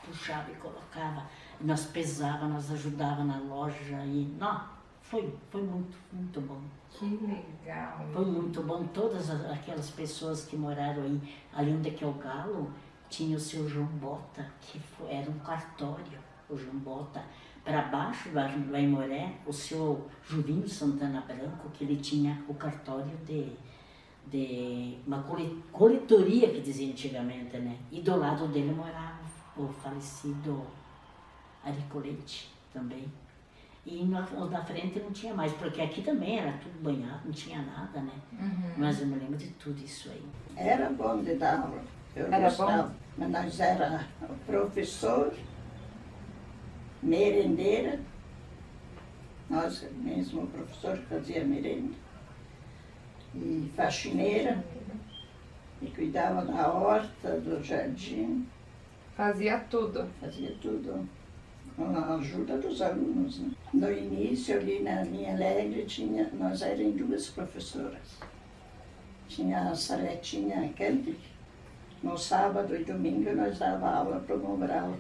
puxava e colocava. E nós pesávamos, nós ajudávamos na loja e não, foi muito, muito bom. Que legal. Foi muito bom. Todas aquelas pessoas que moraram aí, ali onde é o Galo, tinha o seu João Bota, que era um cartório. O João Bota, para baixo do Aimoré, o seu Juvinho Santana Branco, que ele tinha o cartório de uma coletoria, que dizia antigamente, né? E do lado dele morava o falecido Ari Colete também. E na frente não tinha mais, porque aqui também era tudo banhado, não tinha nada, né? Mas eu me lembro de tudo isso aí. Era bom de dar aula, eu Era gostava. bom? Mas nós era o professor, merendeira, nós mesmo o professor fazia merenda, e faxineira, e cuidava da horta, do jardim. Fazia tudo. Fazia tudo com a ajuda dos alunos, né? No início, ali na linha Alegre, nós éramos 2 professoras. Tinha a Saretinha Camping. No sábado e domingo nós dava aula para o Mobral.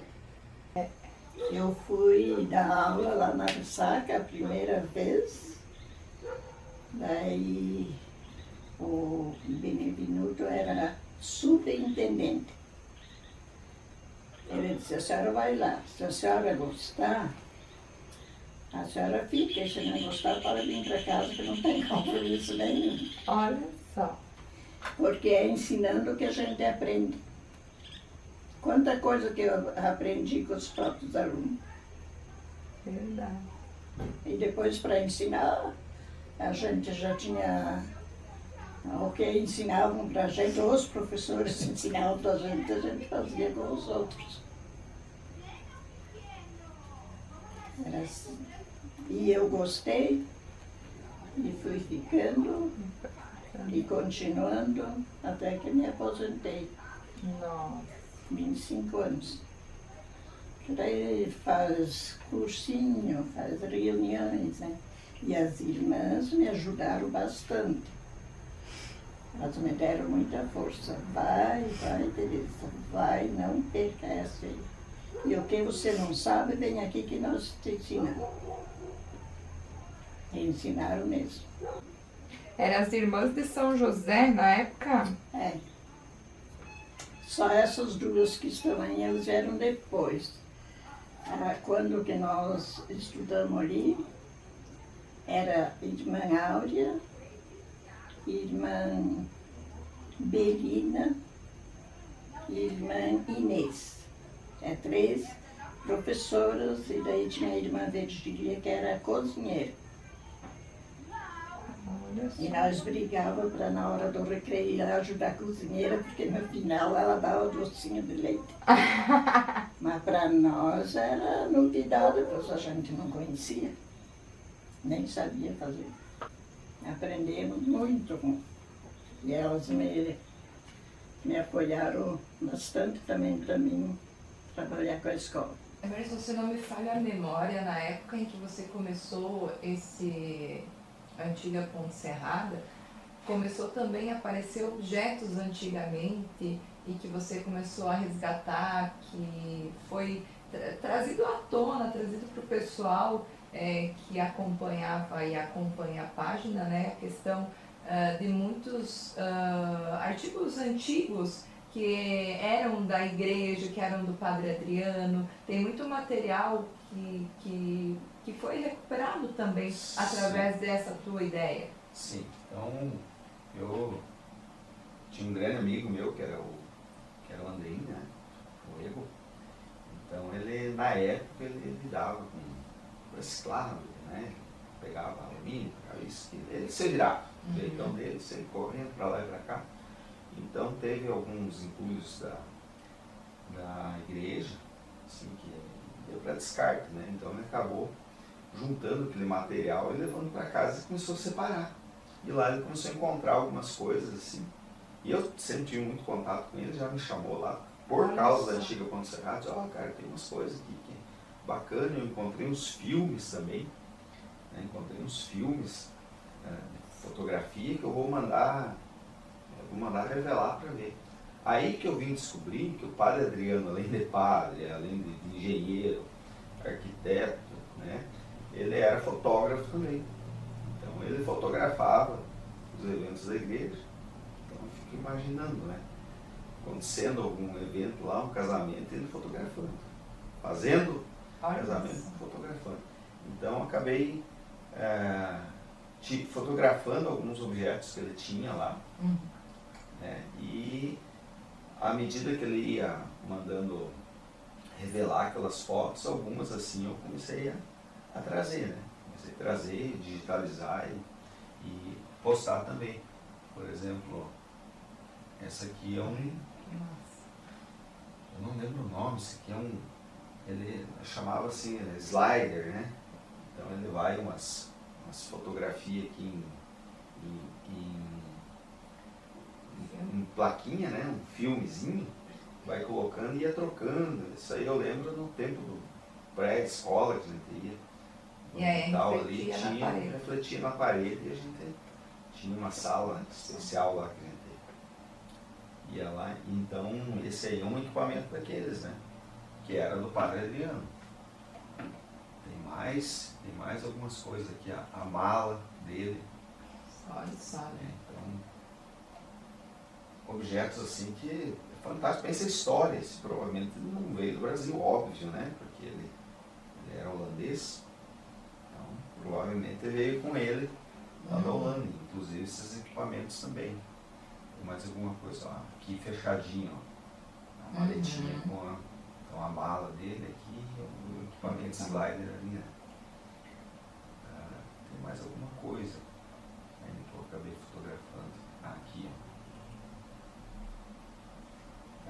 Eu fui dar aula lá na Ressaca a primeira vez. Daí o Benevenuto era superintendente. Ele disse, a senhora vai lá, se a senhora gostar, a senhora fica, e se não gostar, para vir para casa que não tem compromisso nenhum. Olha só. Porque é ensinando que a gente aprende. Quanta coisa que eu aprendi com os próprios alunos. Verdade. E depois para ensinar, a gente já tinha o que ensinavam para a gente, os professores ensinavam para a gente fazia com os outros. Era assim. E eu gostei, e fui ficando, e continuando, até que me aposentei. Nossa. 25 anos. Daí faz cursinho, faz reuniões, né? E as irmãs me ajudaram bastante. Elas me deram muita força. Vai, Teresa, vai, não perca essa aí. E o que você não sabe, vem aqui que nós te ensinamos. E ensinaram mesmo. Eram as irmãs de São José na época? É. Só essas 2 que estão aí, elas vieram depois. Quando que nós estudamos ali, era irmã Áurea, irmã Belina e irmã Inês. 3 professoras, e daí tinha a irmã Virgília, que era cozinheira. E nós brigávamos para, na hora do recreio, ir lá ajudar a cozinheira, porque no final ela dava docinho de leite. Mas para nós era novidade, porque a gente não conhecia, nem sabia fazer. Aprendemos muito. E elas me apoiaram bastante também para mim trabalhar com a escola. Mas se você não me falha a memória, na época em que você começou esse Antiga Ponte Serrada, começou também a aparecer objetos antigamente e que você começou a resgatar, que foi trazido à tona, trazido para o pessoal que acompanhava e acompanha a página, né, a questão de muitos artigos antigos que eram da igreja, que eram do Padre Adriano. Tem muito material que foi recuperado também através dessa tua ideia. Sim, então eu tinha um grande amigo meu que era o Andrinho, né? O Ego. Então ele, na época, ele lidava com reciclado, né? Pegava alumínio, pegava isso, ele se virava. O jeitão dele, sempre correndo para lá e para cá. Então teve alguns entulhos da igreja, assim, que deu para descarte, né? Então ele acabou juntando aquele material e levando para casa e começou a separar. E lá ele começou a encontrar algumas coisas assim. E eu sempre tive muito contato com ele, já me chamou lá por causa da Antiga Ponte Serrada. Disse, cara, tem umas coisas aqui que é bacana. Eu encontrei uns filmes também, né? Encontrei uns filmes de fotografia que eu vou mandar revelar para ver. Aí que eu vim descobrir que o Padre Adriano, além de padre, além de engenheiro, arquiteto, né? Ele era fotógrafo também. Então ele fotografava os eventos da igreja. Então eu fico imaginando, né? Acontecendo algum evento lá, um casamento, ele fotografando. Fazendo casamento, fotografando. Então acabei fotografando alguns objetos que ele tinha lá. Né? E à medida que ele ia mandando revelar aquelas fotos, algumas assim eu comecei a trazer, né? Comecei a trazer, digitalizar e postar também. Por exemplo, essa aqui é eu não lembro o nome, esse aqui ele chamava assim, slider, né? Então ele vai umas fotografias aqui em plaquinha, né? Um filmezinho, vai colocando e ia trocando. Isso aí eu lembro no tempo do pré-escola que a gente ia. E aí Ali refletia na parede. refletia na parede e a gente tinha uma sala especial lá que a gente ia lá. Então esse aí é um equipamento daqueles, né? Que era do Padre Adriano. Tem mais algumas coisas aqui, a mala dele. Olha só, né? Então, objetos assim que é fantástico. Pensa em história, esse provavelmente não veio do Brasil, óbvio, né? Porque ele era holandês. Então, provavelmente veio com ele lá da Holanda, inclusive esses equipamentos também. Tem mais alguma coisa, ó, aqui fechadinho, ó, a maletinha com a mala dele aqui, o equipamento slider ali, né? Tem mais alguma coisa ainda que eu acabei fotografando. Aqui, ó.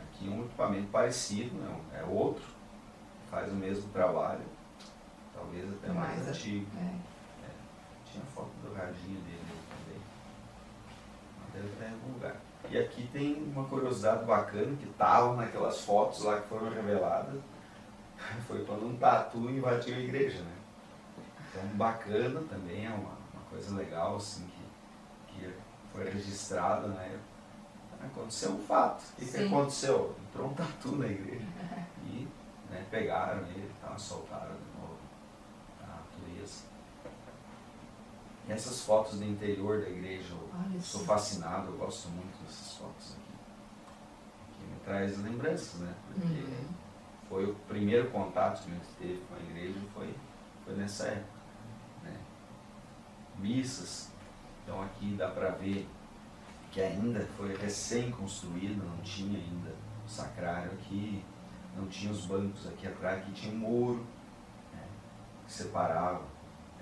Aqui é um equipamento parecido, né? É outro, faz o mesmo trabalho, talvez até mais antigo. Tinha foto do radinho dele também. Mas deve estar em algum lugar. E aqui tem uma curiosidade bacana que estava naquelas fotos lá que foram reveladas. Foi quando um tatu invadiu a igreja, né? Então bacana também, é uma coisa legal assim que foi registrada na época. Aconteceu um fato. O que aconteceu? Entrou um tatu na igreja. E pegaram ele, soltaram de novo na natureza. E essas fotos do interior da igreja, eu sou fascinado, eu gosto muito dessas fotos aqui. Que me traz lembranças, né? Porque foi o primeiro contato que a gente teve com a igreja, foi nessa época. Né? Missas, então aqui dá para ver que ainda foi recém-construído, não tinha ainda o sacrário aqui, não tinha os bancos aqui atrás, aqui tinha um muro, né, que separava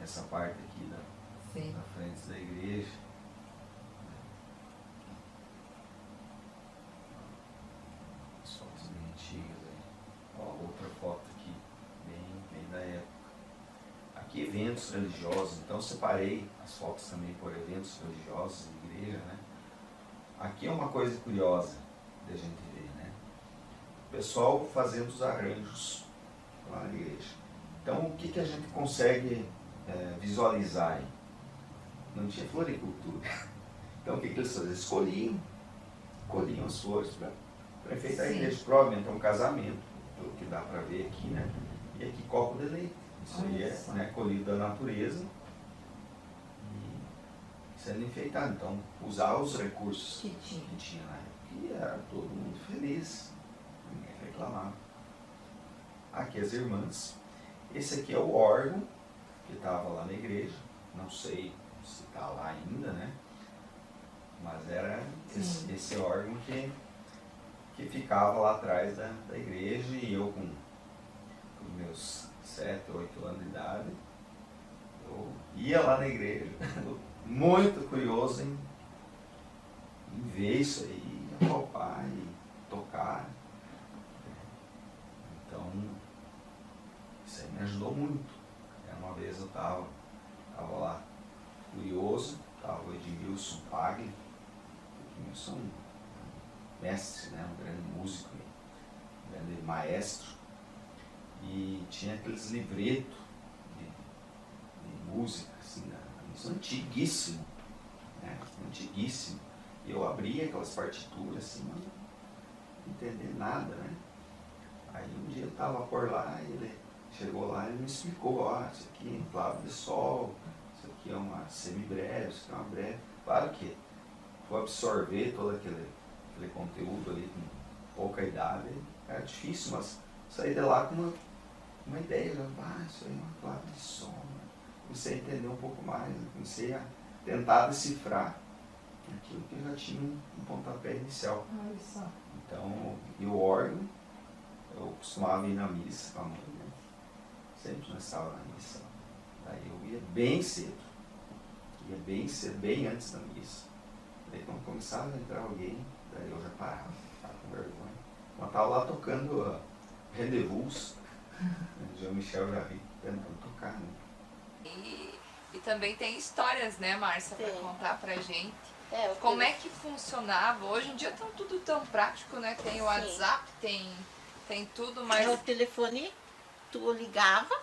essa parte aqui da frente da igreja. As fotos bem antigas aí. Ó, outra foto aqui, bem da época. Aqui eventos religiosos, então separei as fotos também por eventos religiosos de igreja, né? Aqui é uma coisa curiosa da gente ver, né? O pessoal fazendo os arranjos lá na igreja. Então o que a gente consegue visualizar aí? Não tinha floricultura. Então o que eles faziam? Eles colhiam as flores para enfeitar a igreja. Provavelmente é um casamento, pelo que dá para ver aqui, né? E aqui copo de leite. Isso aí é colhido da natureza e sendo enfeitado. Então, usar os recursos que tinha na época. E era todo mundo feliz, ninguém reclamava. Aqui as irmãs. Esse aqui é o órgão que estava lá na igreja. Não sei se está lá ainda, né? Mas era esse órgão que ficava lá atrás da igreja, e eu com meus 7, 8 anos de idade, eu ia lá na igreja, muito curioso em ver isso aí, apalpar e tocar. Então, isso aí me ajudou muito. Uma vez eu estava lá curioso, estava o Edmilson Pagli. O Edmilson é um mestre, né? Um grande músico, um grande maestro. E tinha aqueles livretos de música, assim, isso antiguíssimo, né? Antiguíssimo. E eu abria aquelas partituras assim, mas não entendi nada, né? Aí um dia eu estava por lá e ele chegou lá e me explicou, ó, isso aqui é um clave de sol, isso aqui é uma semibreve, isso aqui é uma breve. Claro que vou absorver todo aquele conteúdo ali com pouca idade, era difícil, mas saí de lá com uma ideia, isso aí é uma clave de sol. Né? Comecei a entender um pouco mais, né? Comecei a tentar decifrar aquilo que já tinha um pontapé inicial. Então, e o órgão, eu costumava ir na missa com a mãe, né? Sempre nós estávamos na missa. Daí eu ia bem cedo, bem antes da missa. Daí quando começava a entrar alguém, daí eu já parava, ficava com vergonha. Mas estava lá tocando Rendezvous, Jean-Michel Jarry, tentando tocar, né? E também tem histórias, né, Márcia, para contar pra gente. Como é que funcionava? Hoje em dia tá tudo tão prático, né? Tem o WhatsApp, tem tudo, mas... O telefone, tu ligava,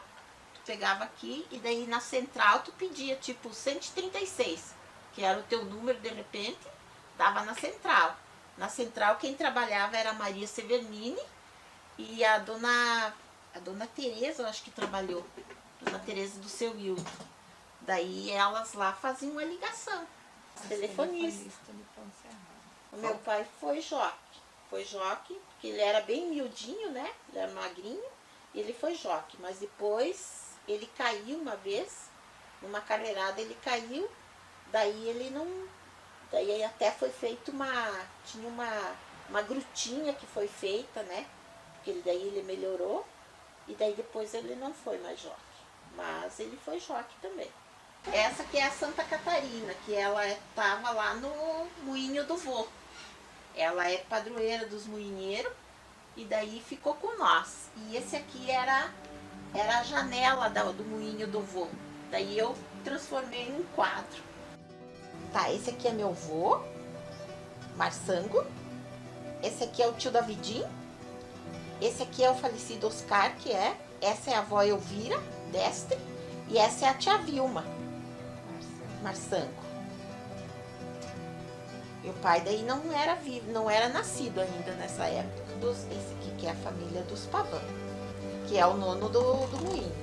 tu pegava aqui e daí na central tu pedia tipo 136, que era o teu número, de repente, dava na central. Na central quem trabalhava era a Maria Severnini e a dona Tereza, eu acho que trabalhou, Dona Tereza do seu Hildo. Daí elas lá faziam uma ligação, telefonista. O meu pai foi joque, porque ele era bem miudinho, né? Ele era magrinho, e ele foi joque. Mas depois ele caiu uma vez, numa carreirada ele caiu, daí ele não... Daí até foi feito tinha uma grutinha que foi feita, né? Porque daí ele melhorou, e daí depois ele não foi mais joque. Mas ele foi joque também. Essa que é a Santa Catarina, que ela estava lá no Moinho do Vô. Ela é padroeira dos moinheiros e daí ficou com nós. E esse aqui era a janela do Moinho do Vô. Daí eu transformei em um quadro. Tá, esse aqui é meu vô, Marçango. Esse aqui é o tio Davidinho. Esse aqui é o falecido Oscar, essa é a avó Elvira Destre. E essa é a tia Vilma Marçango. E o pai daí não era vivo, não era nascido ainda nessa época. Esse aqui que é a família dos Pavão, que é o nono do moinho.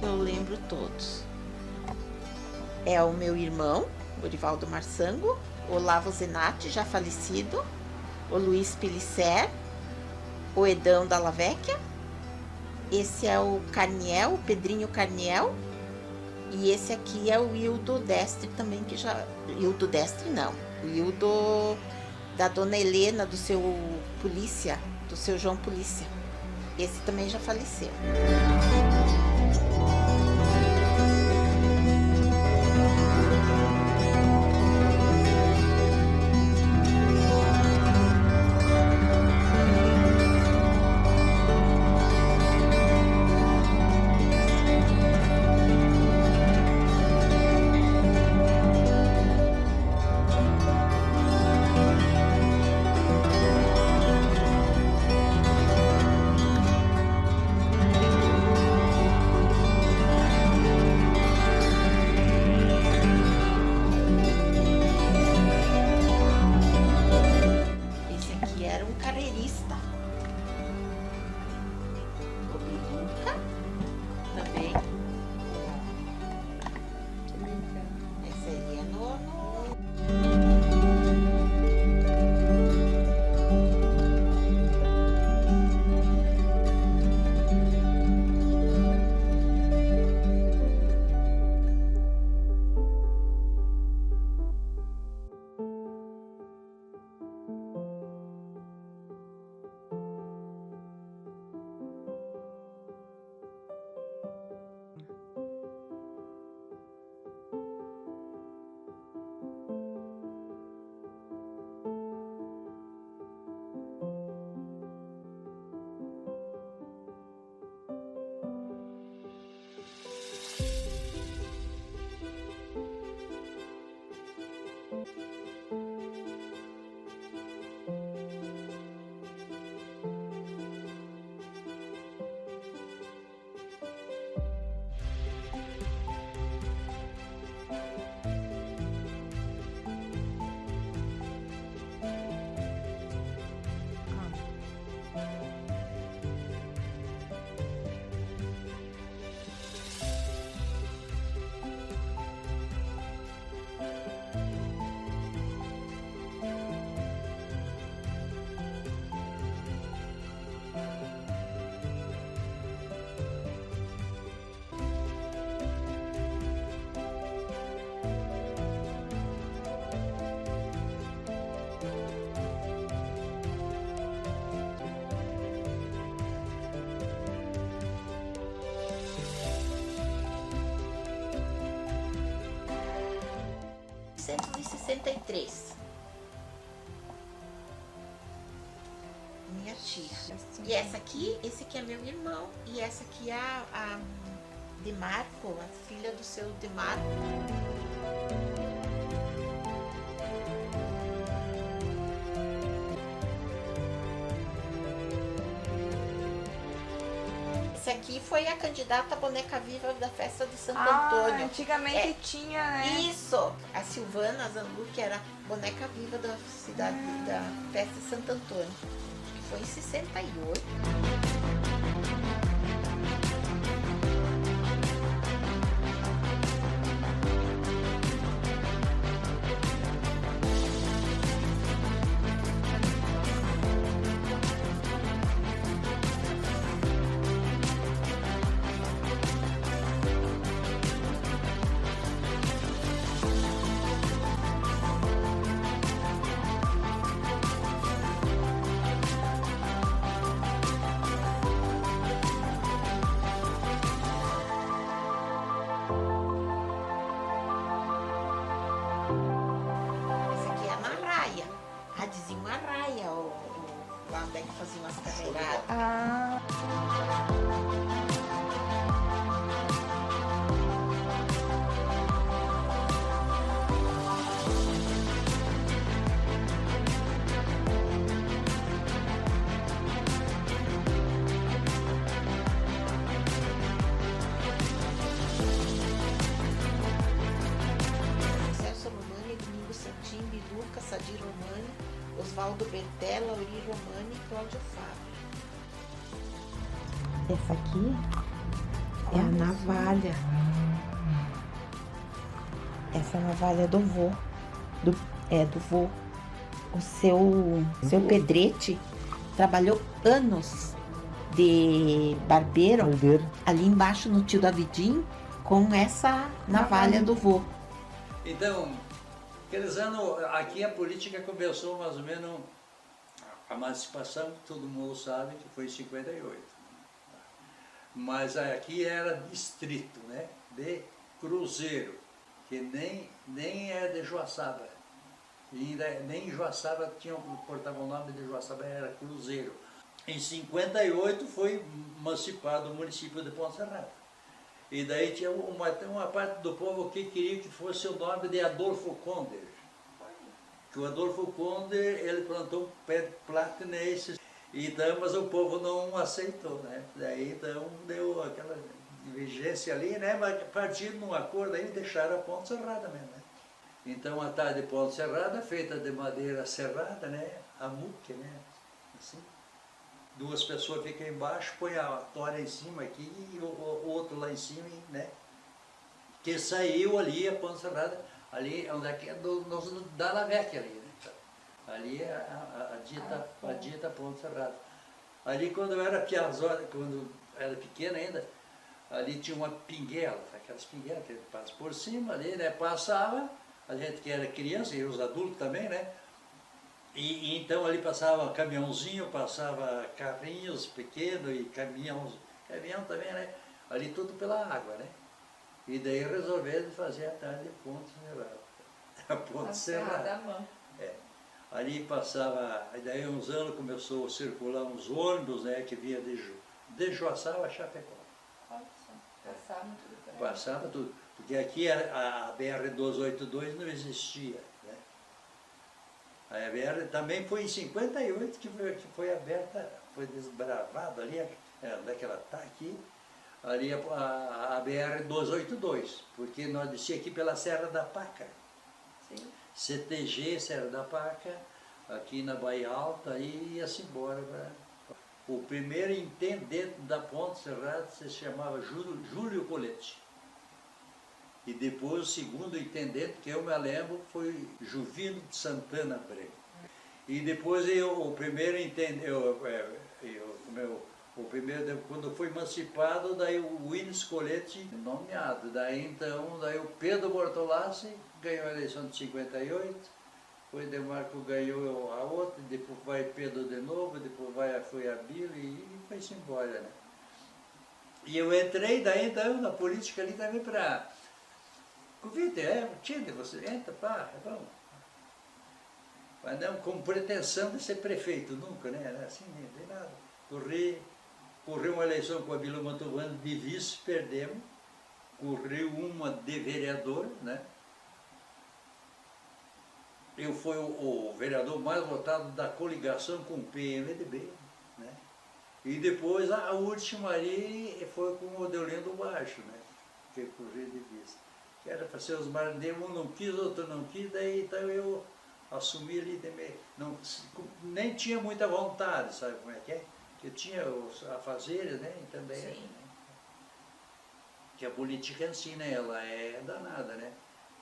Eu lembro todos. É o meu irmão, Orivaldo Marçango, o Olavo Zenatti, já falecido, o Luiz Pelisser, o Edão da Lavecchia. Esse é o Carniel, o Pedrinho Carniel. E esse aqui é o Hildo Destre também, que já... Hildo Destre não. O Hildo da Dona Helena, do seu Polícia, do seu João Polícia. Esse também já faleceu. Minha tia. E essa aqui, esse aqui é meu irmão. E essa aqui é a Demarco, a filha do seu Demarco. Essa aqui foi a candidata boneca viva da festa de Santo Antônio. Antigamente tinha, né? Isso! A Silvana Zambu, que era boneca viva da cidade da festa de Santo Antônio. Que foi em 68. Essa aqui é a Marraia. Ah, dizia uma raia, lá onde é que faziam as carreiradas. Ah, Celso Romani, Domingos Santim, Biluca, Sadir Romani, Oswaldo Bertella, Uri Romani e Cláudio Fábio. Essa aqui é a navalha. Essa navalha é do vô. Do vô. O seu Pedrete trabalhou anos de barbeiro ali embaixo no Tio Davidim com essa navalha do vô. Então, aqueles anos, aqui a política começou mais ou menos, a emancipação, todo mundo sabe que foi em 58. Mas aqui era distrito, né? De Cruzeiro, que nem é de Joaçaba. E ainda, nem Joaçaba portava o nome de Joaçaba, era Cruzeiro. Em 58 foi emancipado o município de Ponte Serrada. E daí tinha uma parte do povo que queria que fosse o nome de Adolfo Conde. Que o Adolfo Conde, ele plantou um pé de platinense. Então, mas o povo não aceitou, né? Daí então deu aquela divergência ali, né? Mas a partir de um acordo aí deixaram a Ponte Serrada mesmo, né? Então a tarde de Ponte Serrada, feita de madeira serrada, né? A muque, né? Assim. Duas pessoas ficam embaixo, põe a tora em cima aqui e o outro lá em cima, né? Que saiu ali a Ponte Serrada, ali onde é que é do Dalavec ali, né? Ali é a dita Ponte Serrada. Ali quando eu era piazzola, quando era pequeno ainda, ali tinha uma pinguela, aquelas pinguelas que passa por cima ali, né? Passava, a gente que era criança e os adultos também, né? E então ali passava caminhãozinho, passava carrinhos pequenos e caminhão também, né? Ali tudo pela água, né? E daí resolveram fazer a tarde de Ponte Serrada. A Ponte Serrada. É. Ali passava, daí uns anos começou a circular uns ônibus, né, que vinha de Joaçaba a Chapecó. passava tudo por aí. Passava tudo, porque aqui a BR-282 não existia, né? A BR também foi em 58 que foi aberta, foi desbravada ali, onde é que ela está aqui, ali a BR-282, porque nós descia aqui pela Serra da Paca. Sim. CTG, Serra da Paca, aqui na Bahia Alta, e ia-se embora. O primeiro intendente da Ponte Serrada se chamava Júlio Coletti. E depois o segundo intendente, que eu me lembro, foi Juvino de Santana Breno. E depois o primeiro intendente, quando foi emancipado, daí o Willis Coletti nomeado. Daí então, o Pedro Bortolassi ganhou a eleição de 58, depois Demarco ganhou a outra, depois vai Pedro de novo, depois foi a Bíblia e foi-se embora, né? E eu entrei daí então na política ali também para... Convite, você entra, pá, é bom. Mas não com pretensão de ser prefeito, nunca, né? Era assim, nem tem nada. Correu uma eleição com a Vila Mantovano de vice, perdemos. Correu uma de vereador, né? Eu fui o vereador mais votado da coligação com o PMDB, né? E depois a última ali foi com o Deolindo Baixo, né? Que é por jeito de vista. Que era para ser os marandeiros, um não quis, outro não quis, daí então eu assumi ali também. Não, nem tinha muita vontade, sabe como é que é? Eu tinha a fazer, né? E também. Sim. Né? Que a política em si, né? Ela é danada, né?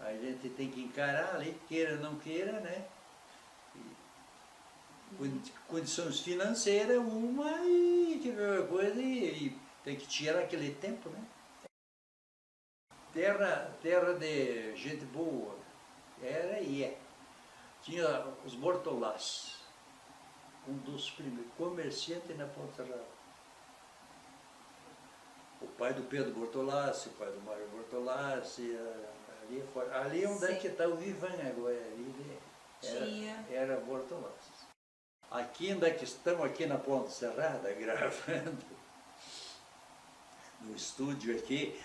A gente tem que encarar ali, queira ou não queira, né? Condições financeiras, uma e que ver coisa e tem que tirar aquele tempo, né? Terra de gente boa, era e é. Tinha os Bortolás, um dos primeiros comerciantes na Ponta Serrada. O pai do Pedro Bortolassi, o pai do Mário Bortolassi, ali onde é que está o Vivan agora, era Bortolassi. Aqui onde é que estamos, aqui na Ponta Serrada, gravando, no estúdio aqui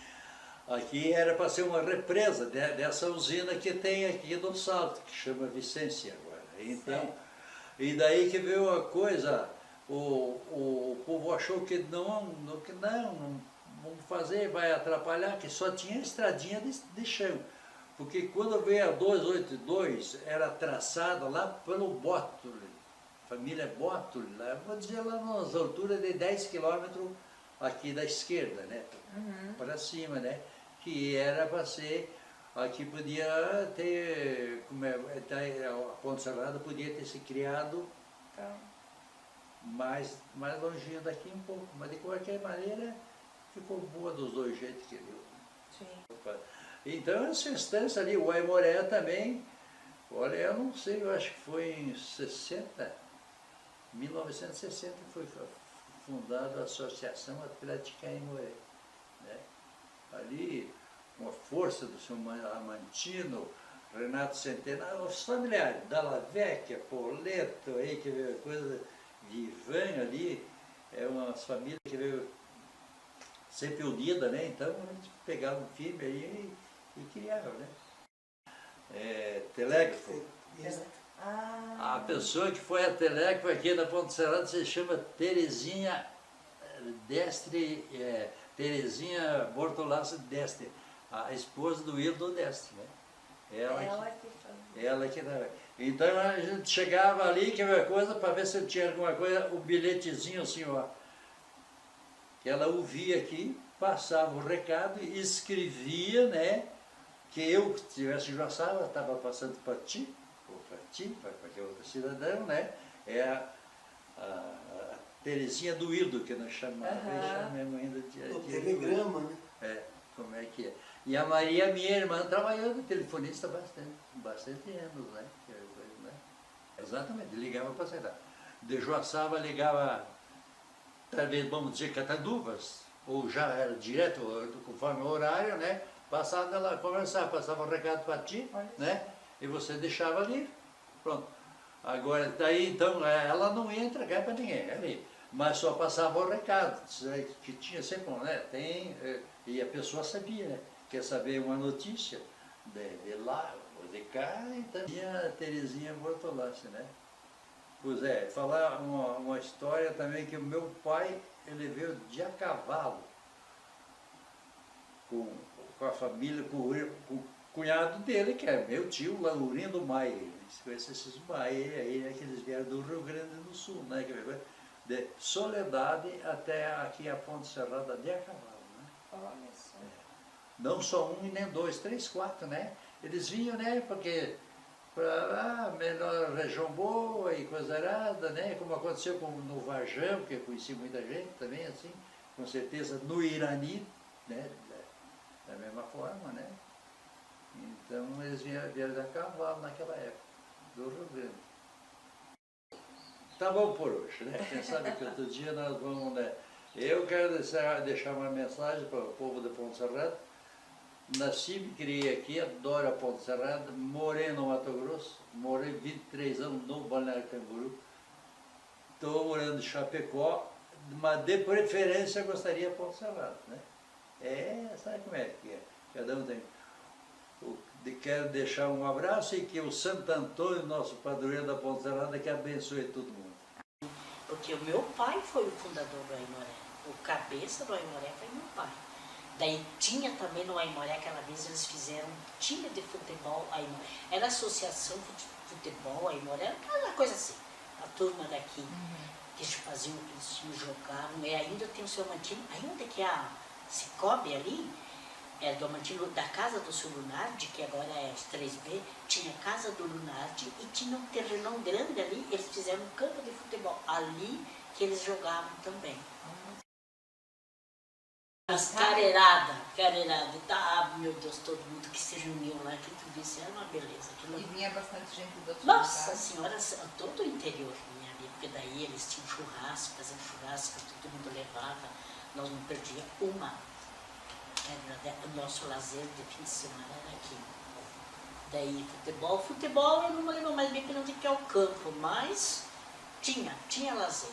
era para ser uma represa dessa usina que tem aqui no Salto, que chama Vicência agora. Então, e daí que veio a coisa, o povo achou que não vamos fazer, vai atrapalhar, que só tinha estradinha de chão. Porque quando veio a 282, era traçada lá pelo Bótoli, família Bótoli, lá, vou dizer lá nas alturas de 10 quilômetros aqui da esquerda, né? Para cima, né? Que era para ser, aqui podia ter, a Ponta Serrada podia ter se criado mais longinho daqui um pouco, mas de qualquer maneira ficou boa dos dois jeitos que deu. Sim. Então essa instância ali, o Aimoré também, olha, eu não sei, eu acho que foi em 1960 foi fundada a Associação Atlética Aimoré, né? Ali, uma força do seu Amantino, Renato Centenário, os familiares, Dalla Vecchia, Poleto, aí que veio a coisa de Ivan ali, é umas famílias que veio sempre unida, né? Então a gente pegava um filme aí e criava, né? Telégrafo. A pessoa que foi a telégrafo aqui na Ponta Serrada se chama Terezinha Destre, Terezinha Bortolassi Destre, a esposa do Hildo Destre, né? Ela que era. Então a gente chegava ali, que era coisa, para ver se tinha alguma coisa, o bilhetezinho assim, ó. Que ela ouvia aqui, passava o recado e escrevia, né? Que eu, que tivesse em Joaçaba, estava passando para ti, ou para ti, para qualquer outro cidadão, né? É a Terezinha do Hildo, que nós chamamos ainda de telegrama, né? Como é que é. E a Maria, minha irmã, trabalhou de telefonista bastante anos, né? Exatamente, ligava para a cidade. De Joaçaba ligava, talvez, vamos dizer, Catanduvas, ou já era direto, conforme o horário, né? Passava ela conversar, passava um recado para ti, né? E você deixava ali, pronto. Agora, daí então, ela não ia entregar para ninguém, ali, mas só passava o recado, que tinha sempre, né? E a pessoa sabia, né? Quer saber uma notícia de lá ou de cá, então tinha a Terezinha Bortolassi, né? Pois falar uma história também que o meu pai, ele veio de a cavalo com a família, com o cunhado dele, que é meu tio, Laurindo Maia. Eles conhecem esses Maia, aí que eles vieram do Rio Grande do Sul, né? De Soledade até aqui a Ponta Serrada de a cavalo, né? Olha só. Não só um e nem dois, três, quatro, né? Eles vinham, né? Porque para melhor região boa e coisa arada, né? Como aconteceu no Varjão, que eu conheci muita gente também, assim, com certeza no Irani, né? Da mesma forma, né? Então eles vieram da cavalo naquela época, do Rio Grande. Tá bom por hoje, né? Quem sabe que outro dia nós vamos, né? Eu quero deixar uma mensagem para o povo de Ponta Serrada. Nasci, me criei aqui, adoro a Ponta Serrada, morei no Mato Grosso, morei 23 anos no Balneário Camboriú. Estou morando em Chapecó, mas de preferência gostaria de Ponta Serrada, né? Sabe como é que é? Cada um tem. Quero deixar um abraço e que o Santo Antônio, nosso padroeiro da Ponta Serrada, que abençoe todo mundo. Porque porque o meu pai foi o fundador do Aimoré. O cabeça do Aimoré foi meu pai. Daí tinha também no Aimoré, aquela vez eles fizeram um time de futebol Aimoré. Era associação de futebol Aimoré, era uma coisa assim. A turma daqui, que eles faziam, eles jogavam, e ainda tem o seu Amantino, ainda que a Cicobi ali, é do Amantino, da casa do seu Lunardi, que agora é os 3B, tinha a casa do Lunardi e tinha um terrenão grande ali, eles fizeram um campo de futebol ali que eles jogavam também. As carreiradas, tá, meu Deus, todo mundo que se reuniu lá, que tu visse, era uma beleza. E vinha bastante gente do outro Nossa Senhora, todo o interior vinha ali, porque daí eles tinham churrasco, faziam churrasco, todo mundo levava, nós não perdíamos uma. O nosso lazer de fim de semana era aqui. Daí futebol eu não me lembro mais bem que não tinha que é o campo, mas tinha lazer.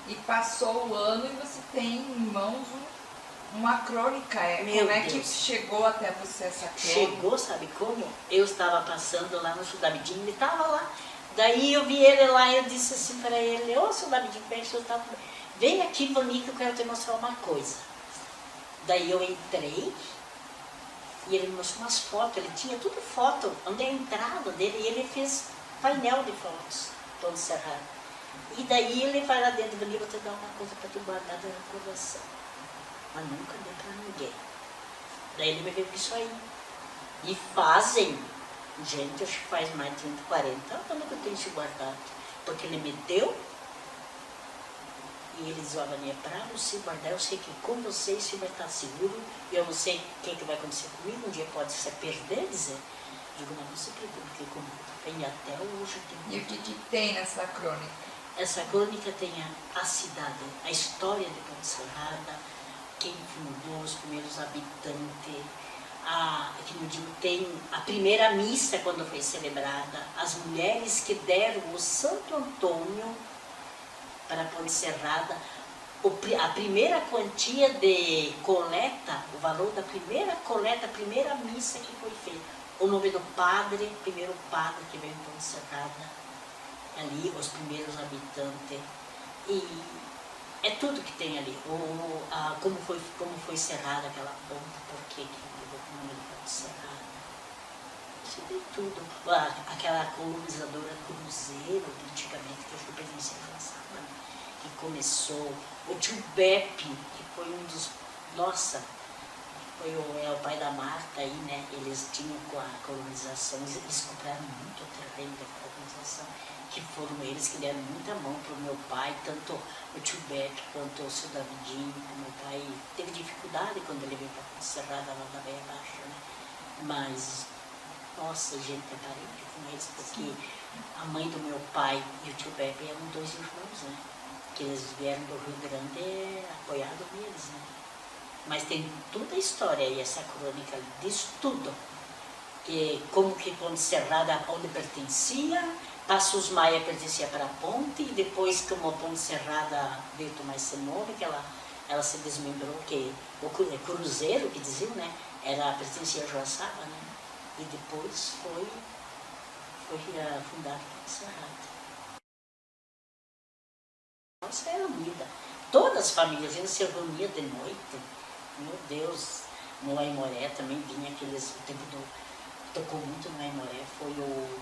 E passou o ano e você tem em mãos uma crônica. Como é que chegou até você essa crônica? Chegou, sabe como? Eu estava passando lá no Sudabidinho, ele estava lá. Daí eu vi ele lá e eu disse assim para ele, ô Sudabidinho, vem aqui, Vani, que eu quero te mostrar uma coisa. Daí eu entrei e ele me mostrou umas fotos, ele tinha tudo foto, onde é a entrada dele, e ele fez painel de fotos, todo cerrado. E daí ele vai lá dentro, Vani, vou te dar uma coisa para tu guardar da recordação. Mas nunca deu para ninguém. Daí ele me veio com isso aí. E fazem, gente, acho que faz mais de 30, 40 anos que eu tenho isso guardado. Porque ele me deu, e ele diz, olha, Vani, é para você guardar, eu sei que com você isso vai estar seguro, eu não sei o que vai acontecer comigo, um dia pode se perder, dizer. Digo, mas não se preocupe, porque comigo tem até hoje. E o que tem nessa crônica? Essa crônica tem a cidade, a história de Ponte Serrada, quem fundou, os primeiros habitantes, que no dia tem a primeira missa quando foi celebrada, as mulheres que deram o Santo Antônio para Ponte Serrada, a primeira quantia de coleta, o valor da primeira coleta, a primeira missa que foi feita, o nome do padre, primeiro padre que veio em Ponte Serrada, ali os primeiros habitantes, e é tudo que tem ali, como foi cerrada aquela ponte, por que levou o nome de Ponte Serrada, isso tem tudo, aquela colonizadora Cruzeiro, antigamente, que foi pertencia a Joaçaba, que começou, o tio Beppe, que foi um dos, nossa, foi o pai da Marta aí, né, eles tinham com a colonização, eles compraram muito terreno da colonização, que foram eles que deram muita mão para o meu pai, tanto o tio Beto quanto o seu Davidinho, o meu pai teve dificuldade quando ele veio para Ponte Serrada, lá da Beia Baixa, né? Mas, nossa, gente, é parente com eles, porque a mãe do meu pai e o tio Beto eram dois irmãos, né? Que eles vieram do Rio Grande apoiado neles, né? Mas tem toda a história aí, essa crônica diz tudo. E como que Ponte Serrada, onde pertencia, Passos Maia pertencia para a ponte, e depois, como a Ponte Serrada veio tomar esse nome, que ela se desmembrou, que o Cruzeiro, que diziam, né, pertencia a Joaçaba, né, e depois foi fundada a Ponte Serrada. Nossa, era unida. Todas as famílias, a gente se reunia de noite, meu Deus, no Aimoré também vinha aqueles, o tempo tocou muito no Aimoré, foi o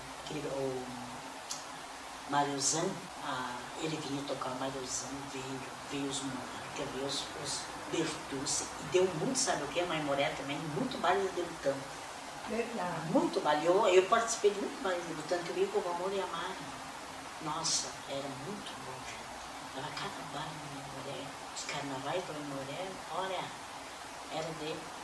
Mariozão, ele vinha tocar o Mariozão, veio os Monarcas, veio os Bertucci, e deu muito, sabe o que? No Aimoré também, muito baile de Lutão. Verdade. Muito baile, eu participei de muito baile de Lutão, que eu ia com o Amor e a Mari. Nossa, era muito bom, gente. Era cada baile no Aimoré, os carnavais do Aimoré, olha, era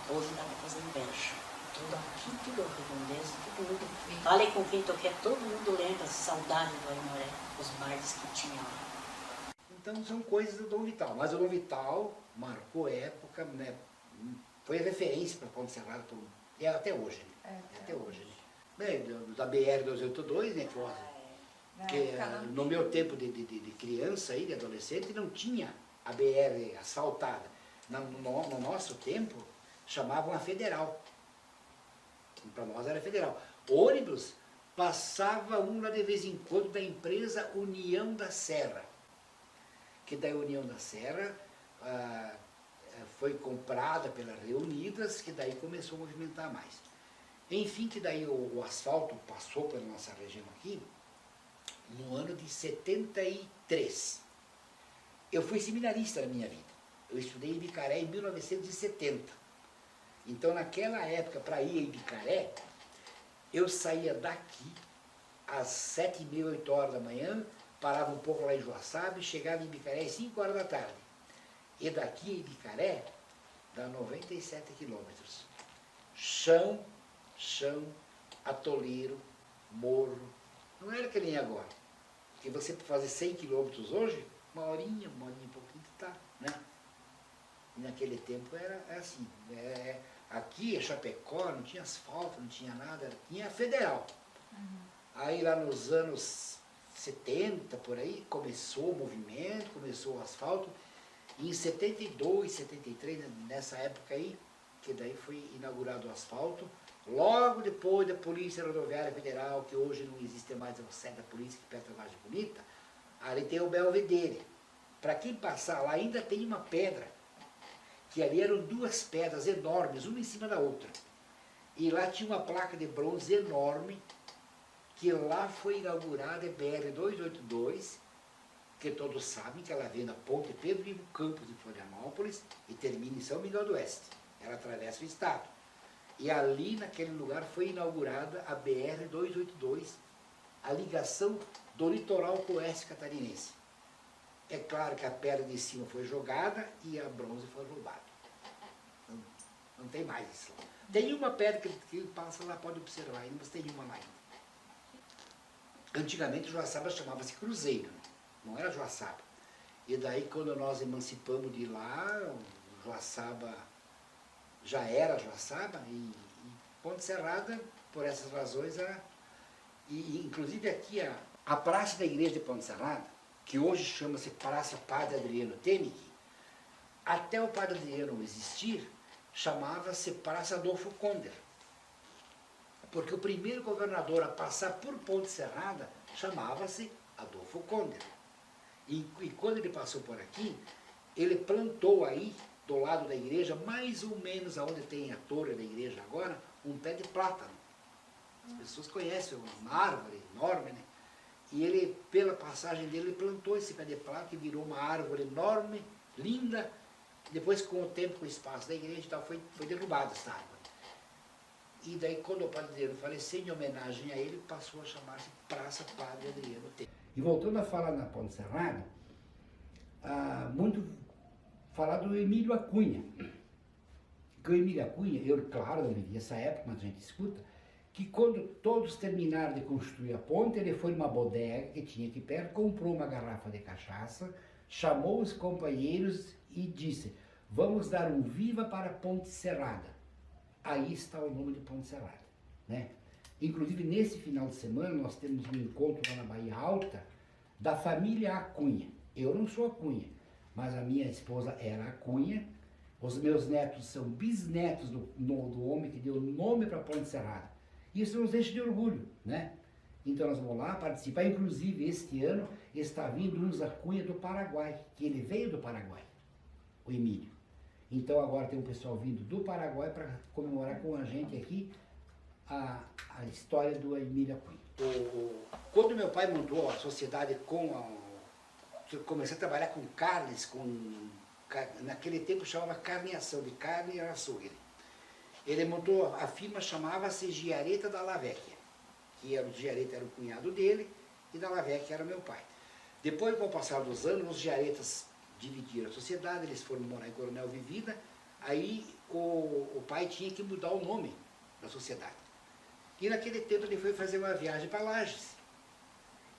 hoje dá para fazer inveja. Tudo aqui, tudo redondeza, todo mundo. Falei com quem toquei, todo mundo lembra, saudade do Aimoré, os bailes que tinha lá. Então são coisas do Dom Vital, mas o Dom Vital marcou época, né? Foi referência para Ponte Serrada, e é até hoje. Até hoje. Bem, da BR-282, né? Porque no meu tempo de criança e de adolescente não tinha a BR asfaltada. No nosso tempo chamavam a Federal. Para nós era Federal. Ônibus passava um lá de vez em quando da empresa União da Serra, que da União da Serra foi comprada pela Reunidas, que daí começou a movimentar mais. Enfim, que daí o asfalto passou pela nossa região aqui no ano de 73. Eu fui seminarista na minha vida. Eu estudei em Ibicaré em 1970. Então, naquela época, para ir a Ibicaré, eu saía daqui às 7h30, 8 horas da manhã, parava um pouco lá em Joaçaba e chegava em Ibicaré às 5 horas da tarde. E daqui a Ibicaré dá 97 quilômetros. Chão, atoleiro, morro. Não era que nem agora. Porque você para fazer 100 quilômetros hoje, uma horinha e pouquinho está, né? E naquele tempo era assim. Aqui, Chapecó, não tinha asfalto, não tinha nada, tinha federal. Aí lá nos anos 70, por aí, começou o movimento, começou o asfalto. E em 72, 73, nessa época aí, que daí foi inaugurado o asfalto, logo depois da Polícia Rodoviária Federal, que hoje não existe mais, é o sede da polícia, que perto da Vargem Bonita, ali tem o Belvedere. Para quem passar lá, ainda tem uma pedra, que ali eram duas pedras enormes, uma em cima da outra. E lá tinha uma placa de bronze enorme, que lá foi inaugurada a BR-282, que todos sabem que ela vem da Ponte Pedro Ivo Campos de Florianópolis e termina em São Miguel do Oeste. Ela atravessa o estado. E ali, naquele lugar, foi inaugurada a BR-282, a ligação do litoral com o oeste catarinense. É claro que a pedra de cima foi jogada e a bronze foi roubada. Não tem mais isso. Tem uma pedra que passa lá, pode observar ainda, mas tem uma lá ainda. Antigamente Joaçaba chamava-se Cruzeiro, não era Joaçaba. E daí quando nós emancipamos de lá, Joaçaba já era Joaçaba e Ponte Serrada, por essas razões, inclusive aqui a praça da igreja de Ponte Serrada, que hoje chama-se Praça Padre Adriano Temig, até o Padre Adriano existir, chamava-se Praça Adolfo Conder. Porque o primeiro governador a passar por Ponte Serrada chamava-se Adolfo Conder. E quando ele passou por aqui, ele plantou aí, do lado da igreja, mais ou menos aonde tem a torre da igreja agora, um pé de plátano. As pessoas conhecem, uma árvore enorme, né? E ele, pela passagem dele, ele plantou esse pé de plátano e virou uma árvore enorme, linda. Depois, com o tempo, com o espaço da igreja e tal, foi derrubada essa árvore. E daí, quando o Padre Adriano faleceu, em homenagem a ele, passou a chamar-se Praça Padre Adriano Temig. E voltando a falar na Ponte Serrada, muito falar do Emílio Acunha. Que o Emílio Acunha, eu, claro, não vivi essa época, mas a gente escuta, que quando todos terminaram de construir a ponte, ele foi numa bodega que tinha aqui perto, comprou uma garrafa de cachaça, chamou os companheiros e disse: vamos dar um viva para a Ponte Serrada. Aí está o nome de Ponte Serrada, né? Inclusive, nesse final de semana, nós temos um encontro lá na Bahia Alta da família Acunha. Eu não sou Acunha, mas a minha esposa era Acunha. Os meus netos são bisnetos do homem que deu nome para a Ponte Serrada. Isso nos deixa de orgulho, né? Então nós vamos lá participar. Inclusive, este ano está vindo uns Acunha do Paraguai, que ele veio do Paraguai, o Emílio. Então agora tem um pessoal vindo do Paraguai para comemorar com a gente aqui a história do Emílio Acunha. Quando meu pai montou a sociedade comecei a trabalhar com carnes, naquele tempo chamava carneação, de carne e açougue. Ele montou, a firma chamava-se Giareta Dalla Vecchia, que o Giareta era o cunhado dele e Dalla Vecchia era meu pai. Depois, com o passar dos anos, os Giaretas dividiram a sociedade, eles foram morar em Coronel Vivida, aí o pai tinha que mudar o nome da sociedade. E naquele tempo ele foi fazer uma viagem para Lages.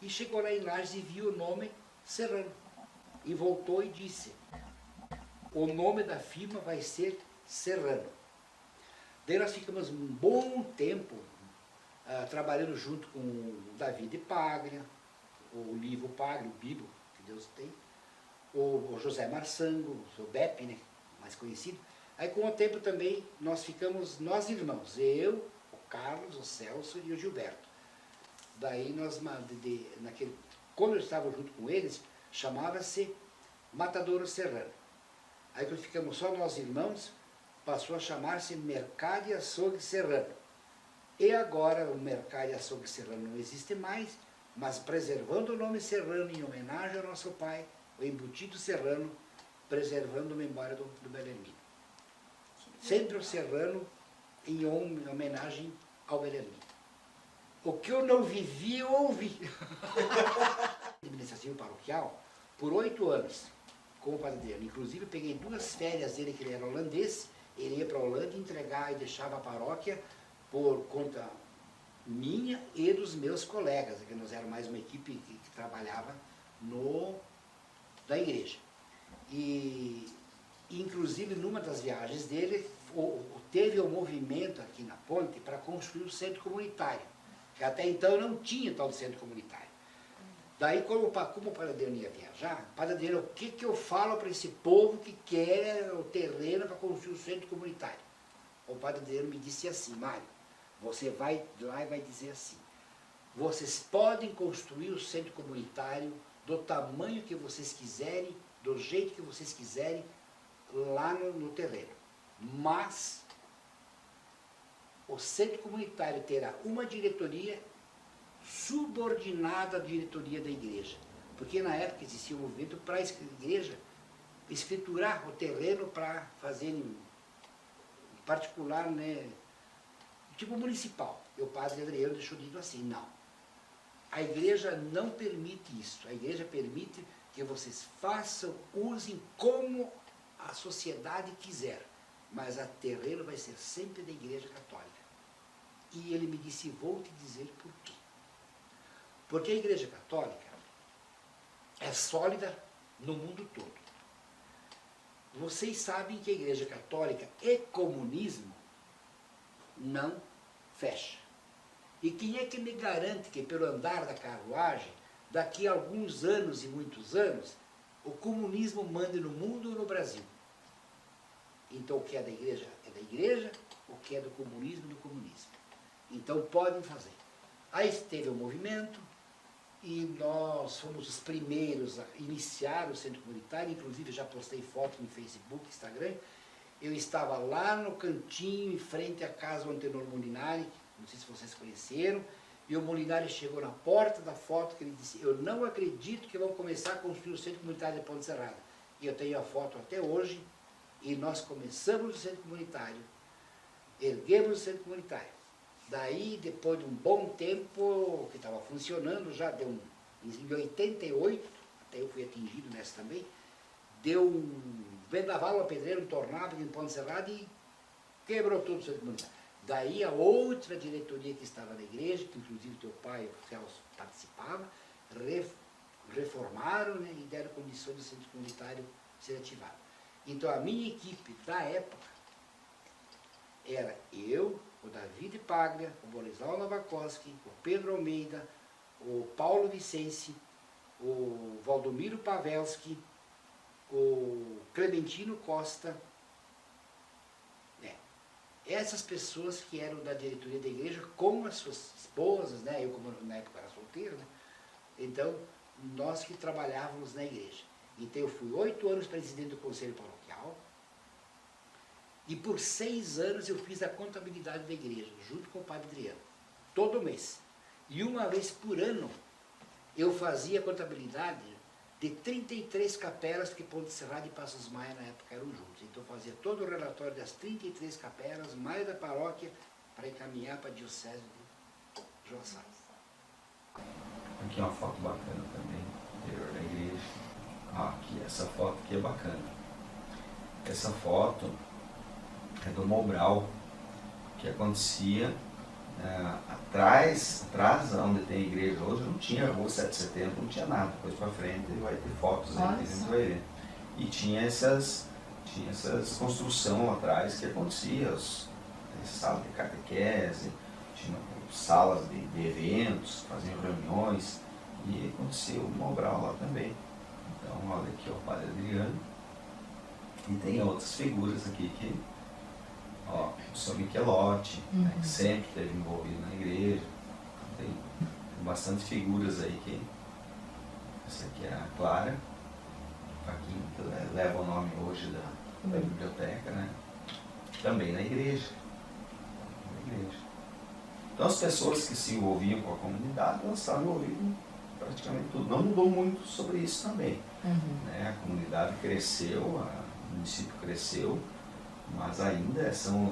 E chegou lá em Lages e viu o nome Serrano. E voltou e disse: o nome da firma vai ser Serrano. Daí nós ficamos um bom tempo trabalhando junto com o David Paglia, o Livo Paglia, o Bibo, que Deus tem, o José Marçango, o Beppe, né, mais conhecido. Aí com o tempo também nós ficamos, nós irmãos, eu, o Carlos, o Celso e o Gilberto. Daí nós, quando eu estava junto com eles, chamava-se Matadouro Serrano. Aí quando ficamos só nós irmãos, passou a chamar-se Mercado e Açougue Serrano. E agora o Mercado e Açougue Serrano não existe mais, mas preservando o nome Serrano em homenagem ao nosso pai, o embutido Serrano, preservando a memória do Belemino. Sempre o Serrano em homenagem ao Belemino. O que eu não vivi, eu ouvi. Administrativo paroquial por 8 anos, como padre Adriano. Inclusive, peguei 2 férias dele, que ele era holandês. Ele ia para a Holanda entregar e deixava a paróquia por conta minha e dos meus colegas, que nós éramos mais uma equipe que trabalhava da igreja. E, inclusive, numa das viagens dele, teve um movimento aqui na Ponte para construir o centro comunitário, que até então não tinha tal centro comunitário. Daí, como o Padre Adriano ia viajar, Padre Adriano, o que eu falo para esse povo que quer o terreno para construir o centro comunitário? O Padre Adriano me disse assim: Mário, você vai lá e vai dizer assim, vocês podem construir o centro comunitário do tamanho que vocês quiserem, do jeito que vocês quiserem, lá no terreno. Mas o centro comunitário terá uma diretoria subordinada à diretoria da igreja. Porque na época existia um movimento para a igreja escriturar o terreno para fazer em particular, né, tipo municipal. E o Padre Adriano deixou dito assim: não, a igreja não permite isso. A igreja permite que vocês façam, usem como a sociedade quiser, mas o terreno vai ser sempre da Igreja Católica. E ele me disse: vou te dizer por quê. Porque a Igreja Católica é sólida no mundo todo. Vocês sabem que a Igreja Católica e comunismo não fecha. E quem é que me garante que, pelo andar da carruagem, daqui a alguns anos e muitos anos, o comunismo mande no mundo ou no Brasil? Então, o que é da igreja, o que é do comunismo, Então, podem fazer. Aí teve o movimento, e nós fomos os primeiros a iniciar o centro comunitário, inclusive já postei foto no Facebook, Instagram. Eu estava lá no cantinho, em frente à casa do Antenor Molinari, não sei se vocês conheceram, e o Molinari chegou na porta da foto, que ele disse: eu não acredito que vão começar a construir o centro comunitário de Ponte Serrada. E eu tenho a foto até hoje, e nós começamos o centro comunitário, erguemos o centro comunitário. Daí, depois de um bom tempo, que estava funcionando, já deu em 88, até eu fui atingido nessa também, deu um vendaval, uma pedreira, um tornado em Ponte Serrada e quebrou tudo o centro comunitário. Daí a outra diretoria que estava na igreja, que inclusive teu pai, o Celso, participava, reformaram, né, e deram condições do centro comunitário ser ativado. Então a minha equipe da época era eu, o David Paglia, o Borislau Navakoski, o Pedro Almeida, o Paulo Vicenci, o Valdomiro Pavelski, o Clementino Costa. Essas pessoas que eram da diretoria da igreja com as suas esposas, né? Eu, como na época era solteiro, né? Então, nós que trabalhávamos na igreja. Então, eu fui 8 anos presidente do Conselho Paroquial e por 6 anos eu fiz a contabilidade da igreja, junto com o Padre Adriano, todo mês. E uma vez por ano eu fazia a contabilidade de 33 capelas, que Ponte Serrada e Passos Maia na época eram juntos. Então eu fazia todo o relatório das 33 capelas, mais da paróquia, para encaminhar para a Diocese de Joaçara. Aqui é uma foto bacana também, interior da igreja. Aqui, essa foto aqui é bacana. Essa foto é do Mobral, que acontecia atrás onde tem a igreja hoje, não tinha rua 7 de setembro, não tinha nada. Depois para frente vai ter fotos aí que a gente vai ver. E tinha essas construção lá atrás que acontecia, salas de catequese, tinha salas de eventos, faziam reuniões, e acontecia o Mobral lá também. Então olha aqui o Padre Adriano, e tem outras figuras aqui que, ó, o São Michelotti, né, que sempre esteve envolvido na igreja, tem Tem bastante figuras aí que... Essa aqui é a Clara, que leva o nome hoje da biblioteca, né? Também na igreja. Então as pessoas que se envolviam com a comunidade, elas estavam envolvidas praticamente tudo. Não mudou muito sobre isso também. Né? A comunidade cresceu, o município cresceu, mas ainda são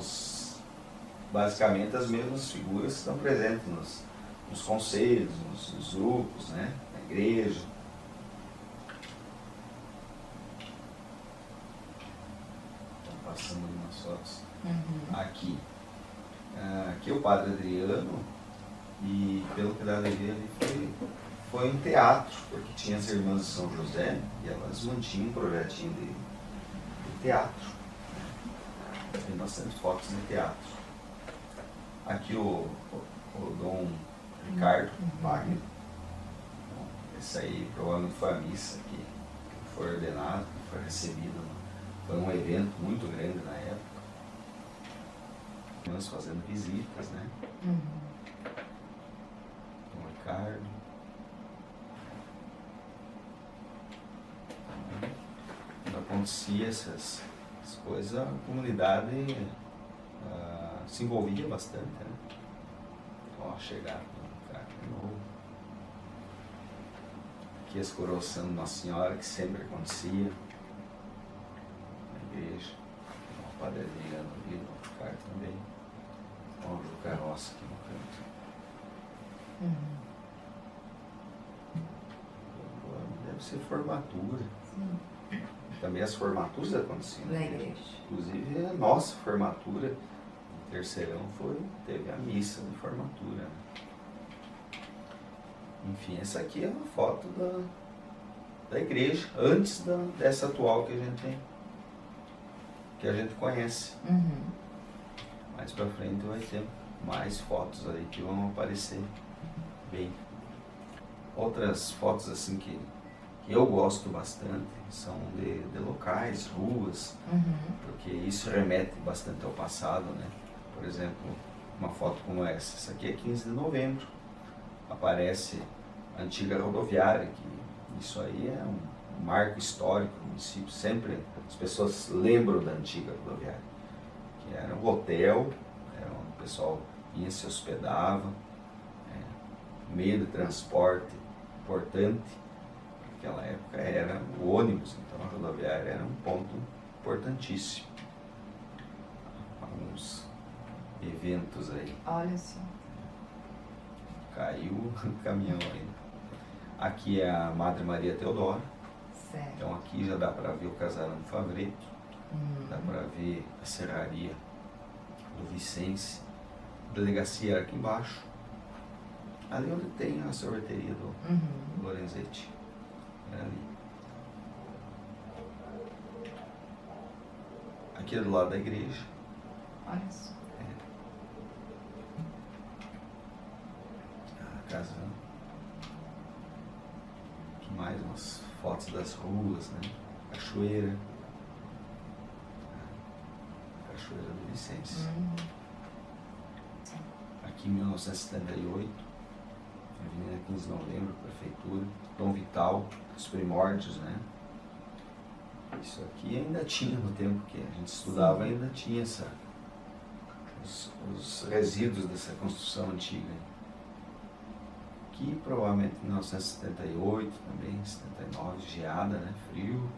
basicamente as mesmas figuras que estão presentes nos conselhos, nos grupos, né? Na igreja. Estão passando umas fotos. Aqui é o Padre Adriano, e pelo que dá a ver ali foi um teatro, porque tinha as irmãs de São José e elas mantinham um projetinho de teatro. Tem bastante fotos de teatro. Aqui o Dom Ricardo Wagner. Esse aí provavelmente foi a missa que foi ordenado, que foi recebido. Foi um evento muito grande na época. Nós fazendo visitas, né? Dom Ricardo. Quando acontecia essas coisas, a comunidade se envolvia bastante, né? Ó, chegar de novo. Aqui as coroações de Nossa Senhora, que sempre acontecia na igreja. O Padre Adriano ali, o Ricardo também. Ó, o Juca Roça aqui no canto. Deve ser formatura. Também as formaturas aconteciam na igreja. Inclusive a nossa formatura, terceirão, teve a missa de formatura. Enfim, essa aqui é uma foto da igreja, antes dessa atual que a gente conhece. Mais pra frente vai ter mais fotos aí que vão aparecer bem. Outras fotos assim que eu gosto bastante são de locais, ruas, porque isso remete bastante ao passado, né? Por exemplo, uma foto como essa aqui é 15 de novembro, aparece a antiga rodoviária, que isso aí é um marco histórico do município, sempre as pessoas lembram da antiga rodoviária, que era um hotel, onde o pessoal ia se hospedava, meio de transporte importante. Naquela época era o ônibus, então a rodoviária era um ponto importantíssimo. Alguns eventos aí. Olha só. Caiu o caminhão aí. Aqui é a Madre Maria Teodora. Certo. Então aqui já dá para ver o casarão do Favreto, dá para ver a serraria do Vicente, a delegacia aqui embaixo. Ali onde tem a sorveteria do Lorenzetti. É ali. Aqui é do lado da igreja. Olha só. A casa. Aqui mais umas fotos das ruas, né? Cachoeira. Cachoeira do Vicente. Aqui em 1978, Avenida 15 de Novembro, Prefeitura, Dom Vital, os primórdios, né? Isso aqui ainda tinha, no tempo que a gente estudava, ainda tinha os resíduos dessa construção antiga. Aqui provavelmente em 1978 também, 79, geada, né? Frio.